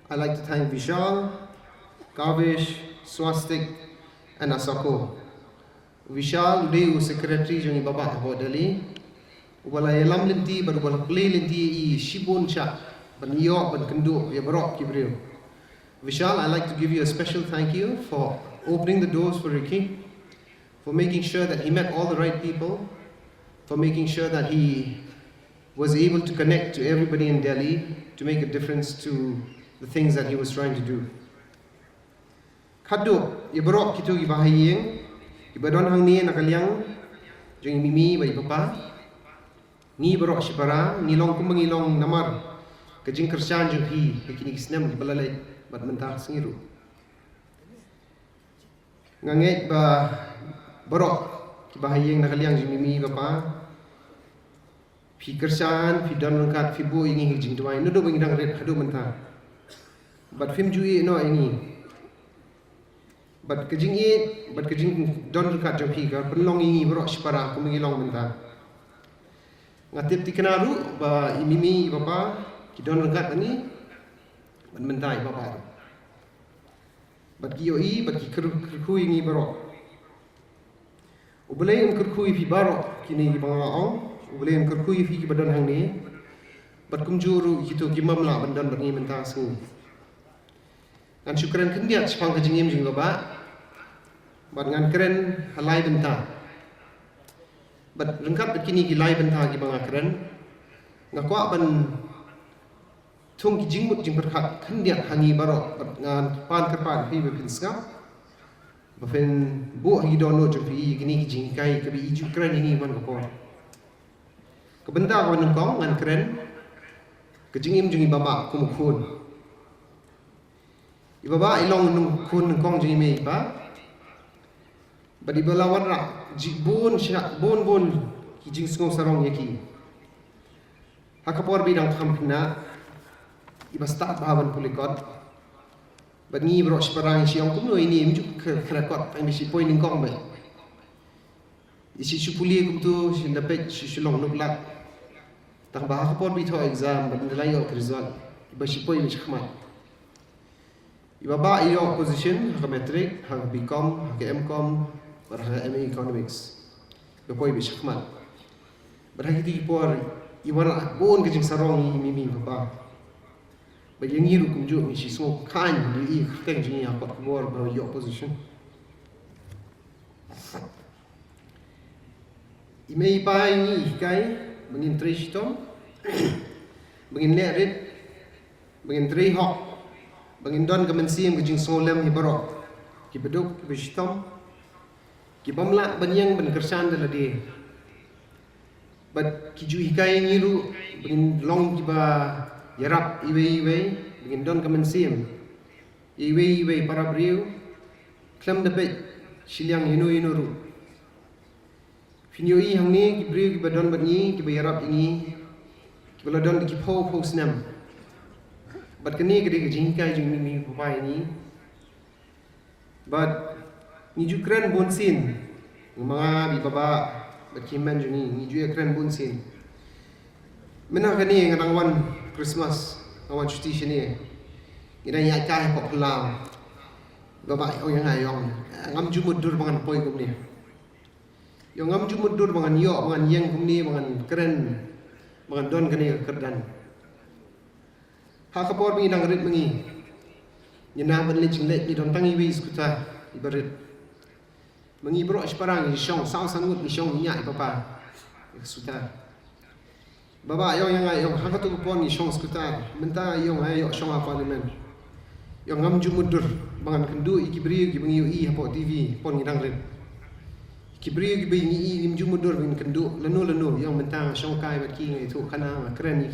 I'd like to thank Vishal, Kavish, Swastik, and Asako. Vishal, today was secretary Jongi Baba Hodali. Wala yalam linti, but wala play linti I shibun cha, but niyo, but kendo, yabarok kibriyo. Vishal, I'd like to give you a special thank you for opening the doors for Ricky, for making sure that he met all the right people, for making sure that he was able to connect to everybody in Delhi to make a difference to the things that he was trying to do. Khaddo, ibarok kitu ibahayeng, ibadon hang ni nakalyang, jeng mimi bai papa, ni barok sipara, nilong kumangilong namar, kajing kersan jeng hi, kini kisnem balalay bat mentah sengiru. Nganget ba barok ibahayeng nakalyang jeng mimi papa, pi kersan, pi don rangkat, pi bu ingi jing tuai, nudo bang idang red hadu mentah. But film jui no ini. But kejing i, but kejing don rangkat jang pi kar penlong ingi barok sipara kumangilong mentah. Ngatip ti kenalu ba imimi bapa ki don rangkat ani ban mentai bapa. But ki oi, but ki kerku ingi barok. Ubelai kerku pi barok kini bangaong. Boleh kerkui fi badan hang ni, bat kumjuru gitu kimamla bandan bangi mentah sing. Ngan syukran kendiat sepang kejingim jing baba, bat ngan keren halai bentah. Bat rengkap bat kini gilai bentah ki banga keren, ngakwa ban tung ki jingmut jing berkat kendiat hangi barok bat ngan pan kerpan fi bepin skap. Bafen bu hi dono jeng fi kini ki jing kai ke bi iju keren ini man kapor. Kebentar kawan nengkong ngan keren kejingim jengi baba kumukun. Ibaba ilong nengkun nengkong jengi me iba. Badi belawan rak jibun syak bon kijing sengong sarong yaki. Hakapor bidang kam kena iba start bahawan pulikot. Badi brok separang siang kumno ini imjuk kerakot pang bisi poin nengkong be. Isi supuli kum tu sindapet sisulong nuklak. Tak bahak pun bito exam, berdalai yok result. Iba sipoi macam mana? Iba ba iyo position, hak metrik, hak BCom, hak MCom, hak MA Economics. Iba poi macam mana? Berhati ti por iba nak bon kejeng sarong mimi bapa. yang ngiru kumju ni si semua kain di keng jini apa keluar baru yo opposition. Imei pai ni kai bengin trish tom bengin lerit bengin tri hok bengin don kemensim ke jing solem hi barok ki beduk ki bishtom ki bamla banyang ben kersan daladi but ki ju hikai ngiru bengin long ki ba yarap iwe bengin don kemensim iwe para briu klam debet siliang inu ru Finyo hang ni ki briu ki badon bat ni ki bayarap ini ki baladon ki po snam bat kini ke jing kai jing mi papai ni but ni ju kren bonsin mga bi baba bat ki man ju ni ju kren bonsin mena kani ngarangwan Christmas awan cuti sini ina ya kai pop lam baba oh yang ayong ngam ju mudur bangan poi kum ni yang ngam ju mudur bangan yo bangan yang kum ni bangan keren bangan don kani kerdan ha kapor mi nang rit mengi nyana ban le jingle ni don tangi wi skuta ibarit mengi bro isparang ni shong sao sangut ni shong nya papa skuta baba yo yang ayo ha ka tu pon ni shong skuta menta yo ayo shong parliament yo ngam ju mudur bangan kendu ikibri gi bengi i hapo tv pon ni nang rit ikibri gi bengi i ju mudur bin kendu lenu yo menta shong kai bat ki ngai tu kana keren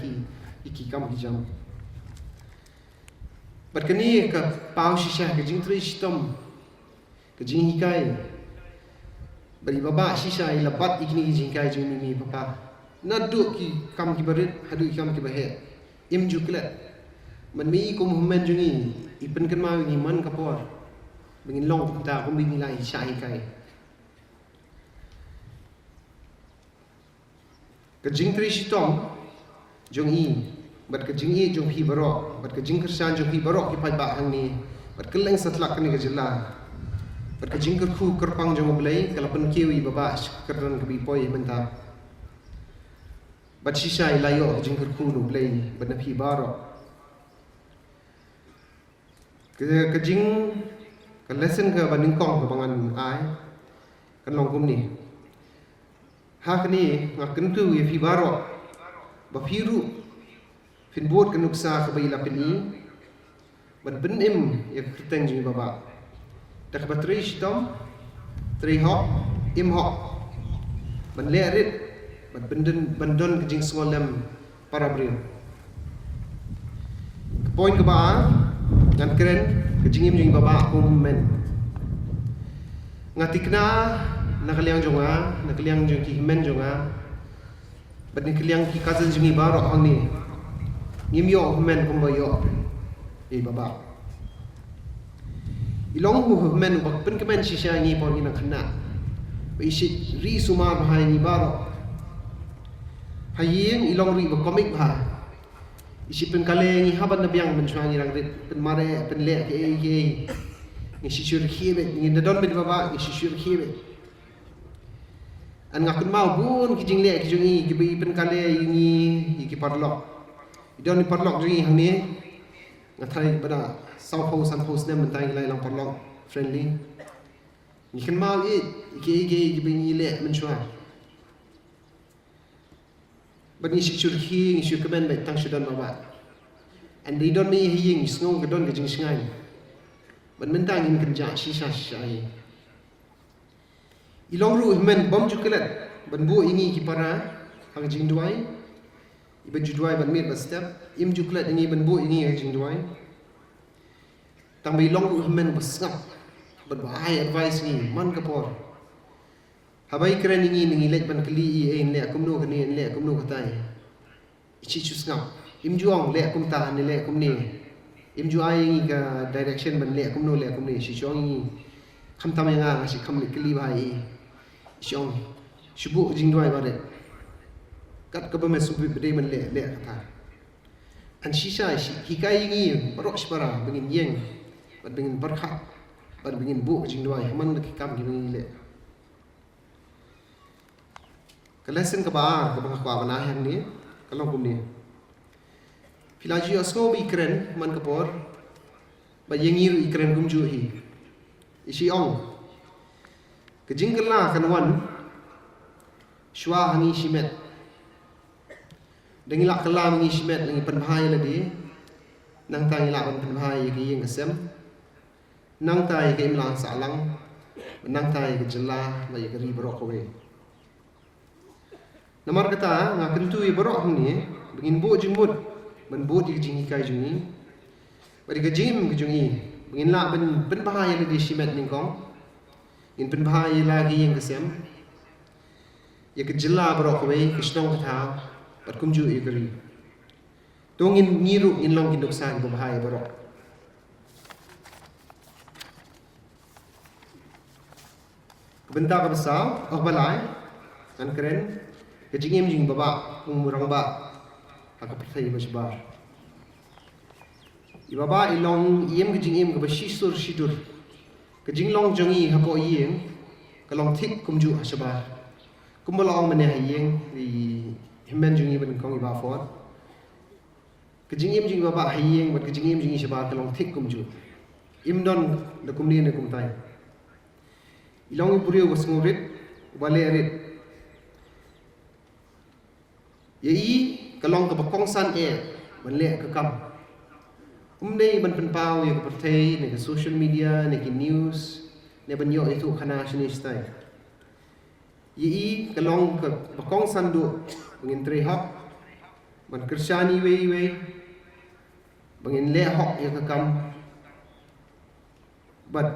iki kam hijam Berkini ke pau shisha ke jing tri stom ke jing hikai bari baba shisha ila bat ikni jing kai jing mi papa nadu ki kam ki barit hadu kam ki bahe im juklet man mi ko muhammed jungi ipen kan ma ni man kapor bengin long ta ko mi lai sha hikai ke jing tri stom jungi bat ke jing i jong hi barok bat ke jing kersan jong hi barok ki pai ba hang ni bat ke leng satlak ni ke jela bat ke jing ku kerpang jong blai kala pen kiwi baba kerdan ke bi poi menta bat shisha ilayo jing ku no blai bat na phi barok ke jing ke lesson ke baning kong ke bangan ai kan long kum ni ha kini ngaken tu ye phi barok ba phiru Fin buat ke nuksa ke bayi lapin ni ban benim ya keteng jing baba dak batri stom tri hok im hok ban lerit ban bandon ke jing swalem para brin ke poin ke ba ngan keren ke jing im jing baba ko men ngatikna nakaliang jonga nakaliang jong ki men jonga ban nakaliang ki cousin jing barok hang ni Ngim yo men kumba yo baba ilong hu men bak pen kemen shisha ni pon ina khna be shi ri sumar bahai ni baro haying ilong ri ba komik ba isi pen kale ni haban na biang men chwangi rang rit pen mare pen le ke ni shi shur khibe ni don be baba ni shi shur khibe an ngakun mau bun ki jing le ki jungi ki be pen kale ni ki parlok Idon ni parlok jing hang ni ngatai bada sau po san po snem mentai lai lang parlok friendly ni kan mau ke bing le men chua bani shi chur hi ni shi kemen bai tang shidan baba and they don't ni hi ni snow ke don ke jing singai ban mentang in kan ja shi sha shai ilong ru men bom jukelat ban bu ingi ki para hang jing duai iban juduai ban mit ba step im juklat ini ban bu ini jing duai tang bai long ru men ba skap ban ba ai advice ni man kapor habai keren ini ngi lek ban kli e le kum no kani le kum no katai ichi chu skap im juang le kum ta ni le kum ni im ju ai ngi ka direction ban le kum no le kum ni shi chong ngi kham tam nga shi kham le kli bai chong shubu jing duai ba de kat ka bame subi bede man le kata an shisha hikai ngi barok spara bengin yeng bat bengin barkhat bat bengin bu jing duai man ki kam gi bengin le ka lesson ka ba ka ba kwa bana hang ni ka long kum ni Pilaju asko bi keren man kapor. Ba yengiru ikren gumju hi. Isi ong. Kejingkela kanwan. Shwa hangi shimet. Dengilak kela hangi shimet langi penbahai ladi. Nang tai ilak penbahai ki yeng kesem. Nang tai ke imlang salang. Nang tai ke jela la ye keri berok kowe. Namar kata nga kentu ye berok ni begin bu jengmut ben bu di jingi kai jungi. Bari ke jim ke jungi begin la ben bahaya le di shimet ningkong. In pen bahaya lagi yang kesem. Ye ke jela berok kowe ke snong kata pat kumju ye keri. Tongin ngiru in long kindok sang ke bahaya berok. Bentar ke besar, balai kan keren. Kejingim jing baba, umurang ba, agak percaya bersebar. Ibaba ilong iem kejingim ke bersisur sidur. Kejing long jongi hapo iem, kalong tik kumju hasabar. Kumbalong meneh iem di himben jongi ben kong iba fort. Kejingim jing baba iem, buat kejingim jing sabar kalong tik kumju. Imdon da kumni ne kumtai. Ilong iburiu wasngurit, balerit. Yai kalong ke bakongsan menlek ke kam. Umnei ban penpau ya ke pertai ne ke social media ne ke news ne ban yo itu kana sini stai. Yai kalong ke bakongsan du bangin tre hok ban kersyani wei bangin le hok ya ke kam. Ban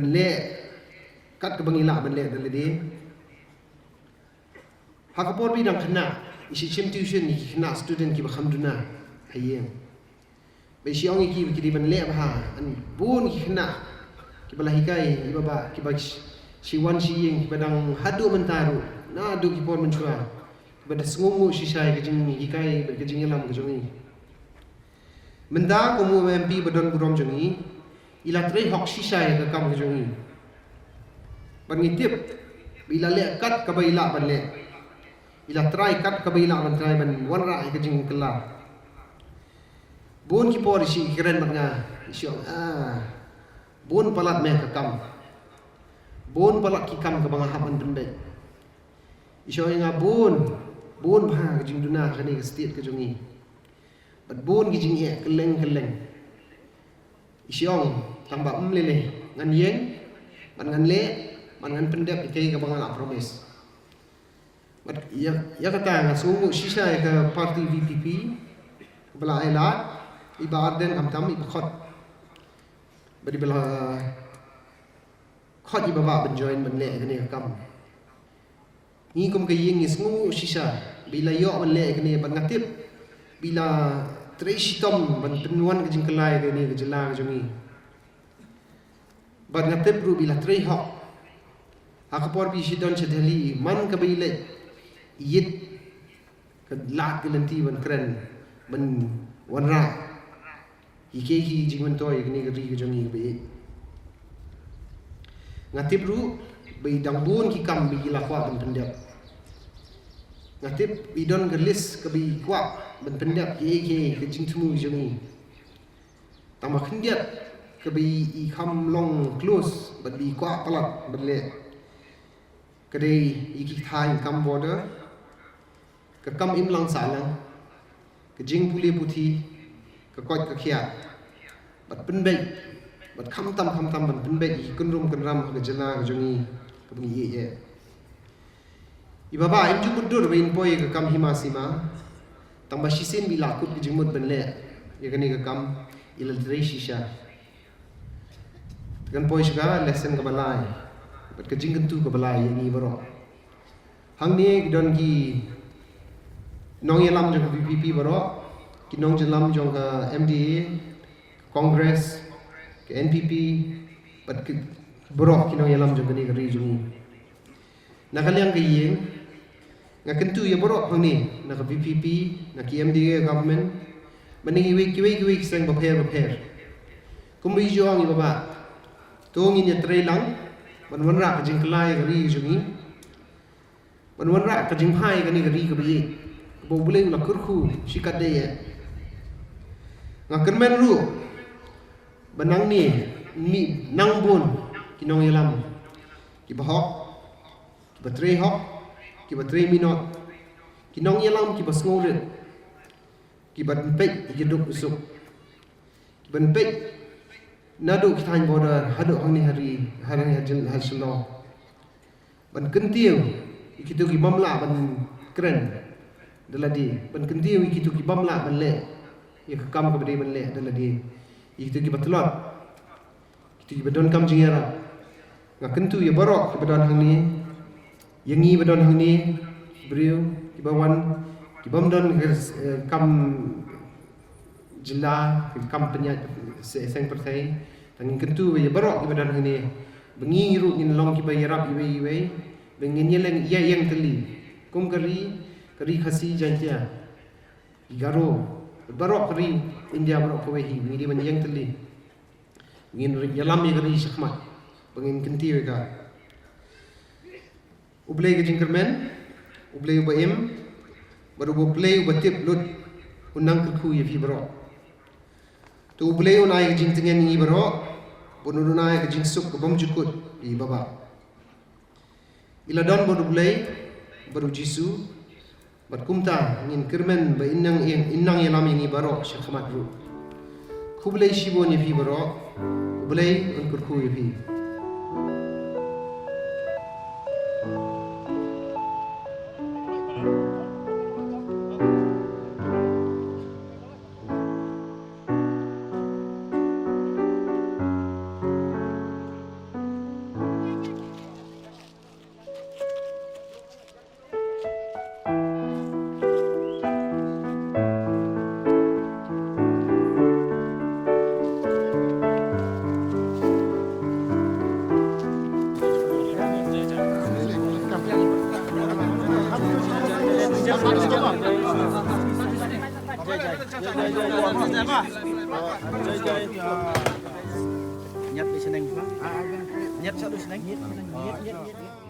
le kat ke bangila ban le dalade. Hakapor bidang kena isi cim tuition ni kena student ki bahamduna hayeng. Be si ongi ki di ban le bah an bun ki kena ki balahikai ibaba ki bag si wan si yeng ki badang hadu mentaru na du ki por mencua. Bada sengumu si sai ke jing ki kai ke jing lam ke jongi. Menda ko mu MP badon burom jongi ila tre hok si sai ke kam ke jongi. Ban ngitip bila le kat ka baila ban le. Ila try kat kabila ban try ban wanra ke jing kela. Bun ki por si keren banga. Isyo bun palat me ka kam. Bun palat ki kam ke banga haban pendek. Isyo nga bun bah ke jing duna ke ni ke state ke jungi. Bat bun ki jing keleng. Isyo tambah lele ngan yeng ban ngan le ban ngan pendek ke ke banga la promise. Ya kata nga sumu sisa ke parti VPP bela elat iba arden am iba khot badi bela khot iba ba ben join ben le kene kam ni kum ke yeng sumu sisa bila yo ben le kene ban ngatip bila tresitom ban penuan ke jingkelai kene ke jela ke jongi ban ngatip ru bila tre hok akapor bi sidon chedeli man ke bile yit ke lat ke lenti ban keren ban wanra ike hi jingman toy ni ke ri ke jongi be ngatip ru be dang bun ki kam bi la kwa ban pendek ngatip bidon ke list ke bi kwa ban pendek ye ke jingtmu jongi tambah kendiat ke bi i kham long close ban bi kwa palat ban le kedai iki thai kam border ke kam imlang salang ke jing puli puthi ke kot ke khia bat penbei bat kham tam ban penbei ki kunrum kunram ke jela ke jongi ke bungi ye ibaba im ju dur bein poi ke kam himasima tambah sisin bila kut ke jingmut ben le ye kani ke kam ilal dre shisha kan poi juga lesson ke balai bat ke jing kentu ke balai ye ni baro hang ni don ki nong yelam jong VPP baro ki nong jelam jong ke MDA Congress ke NPP pat ke baro ki nong yelam jong ni ke region nakaliang ke yeng ngakentu ya baro ni na ke VPP na ki MDA government maningi wiki seng baper kumri jong ibaba tongin ya trelang wanra ke jing kelai ke region ni wanra ke jing phai ke ni ke ri ke bi boleh ulah kurku sikat dia ngakan men ru benang ni mi nang bun kinong yalam ki bahok ki batre hok ki batre minot kinong yalam ki basngore ki bat pek ki duk usuk ki ban pek nadu ki tan border hadu hang ni hari hajin hajlo ban kentiu ki tu ki mamla ban keren daladi ban kentiu ki tu ki mamla ban le ya kam ka bade ban le daladi ki tu ki batlot ki tu ki badon kam jingera ngakentu ya borok ki badon hang ni yangi badon hang ni beriu ki bawan ki bamdon kam jila ki kam penyat seng pertai tangin kentu ya borok ki badon hang ni bengi ru ngin long ki bayarap iwe bengin yeleng ya yang teli kum kari khasi jantia garo barok kari India barok kawehi ngidi man yang teli ngin yalam ya kari syakmat bengin kenti weka ublay ke jingkermen ublay ubaim baru ublay ubatip lut unang kerku ya fi barok tu ublay unai ke jingtengen ngi barok bonunai ke jingsuk ke bom jukut i baba iladon baru ublay baru jisu bat kumta ngin kermen ba inang yalam ngi barok syakmat ru kublay shibon ya fi barok ublay un kerku ya fi Nhật đi xe nành nhật sao đi xe nành nhật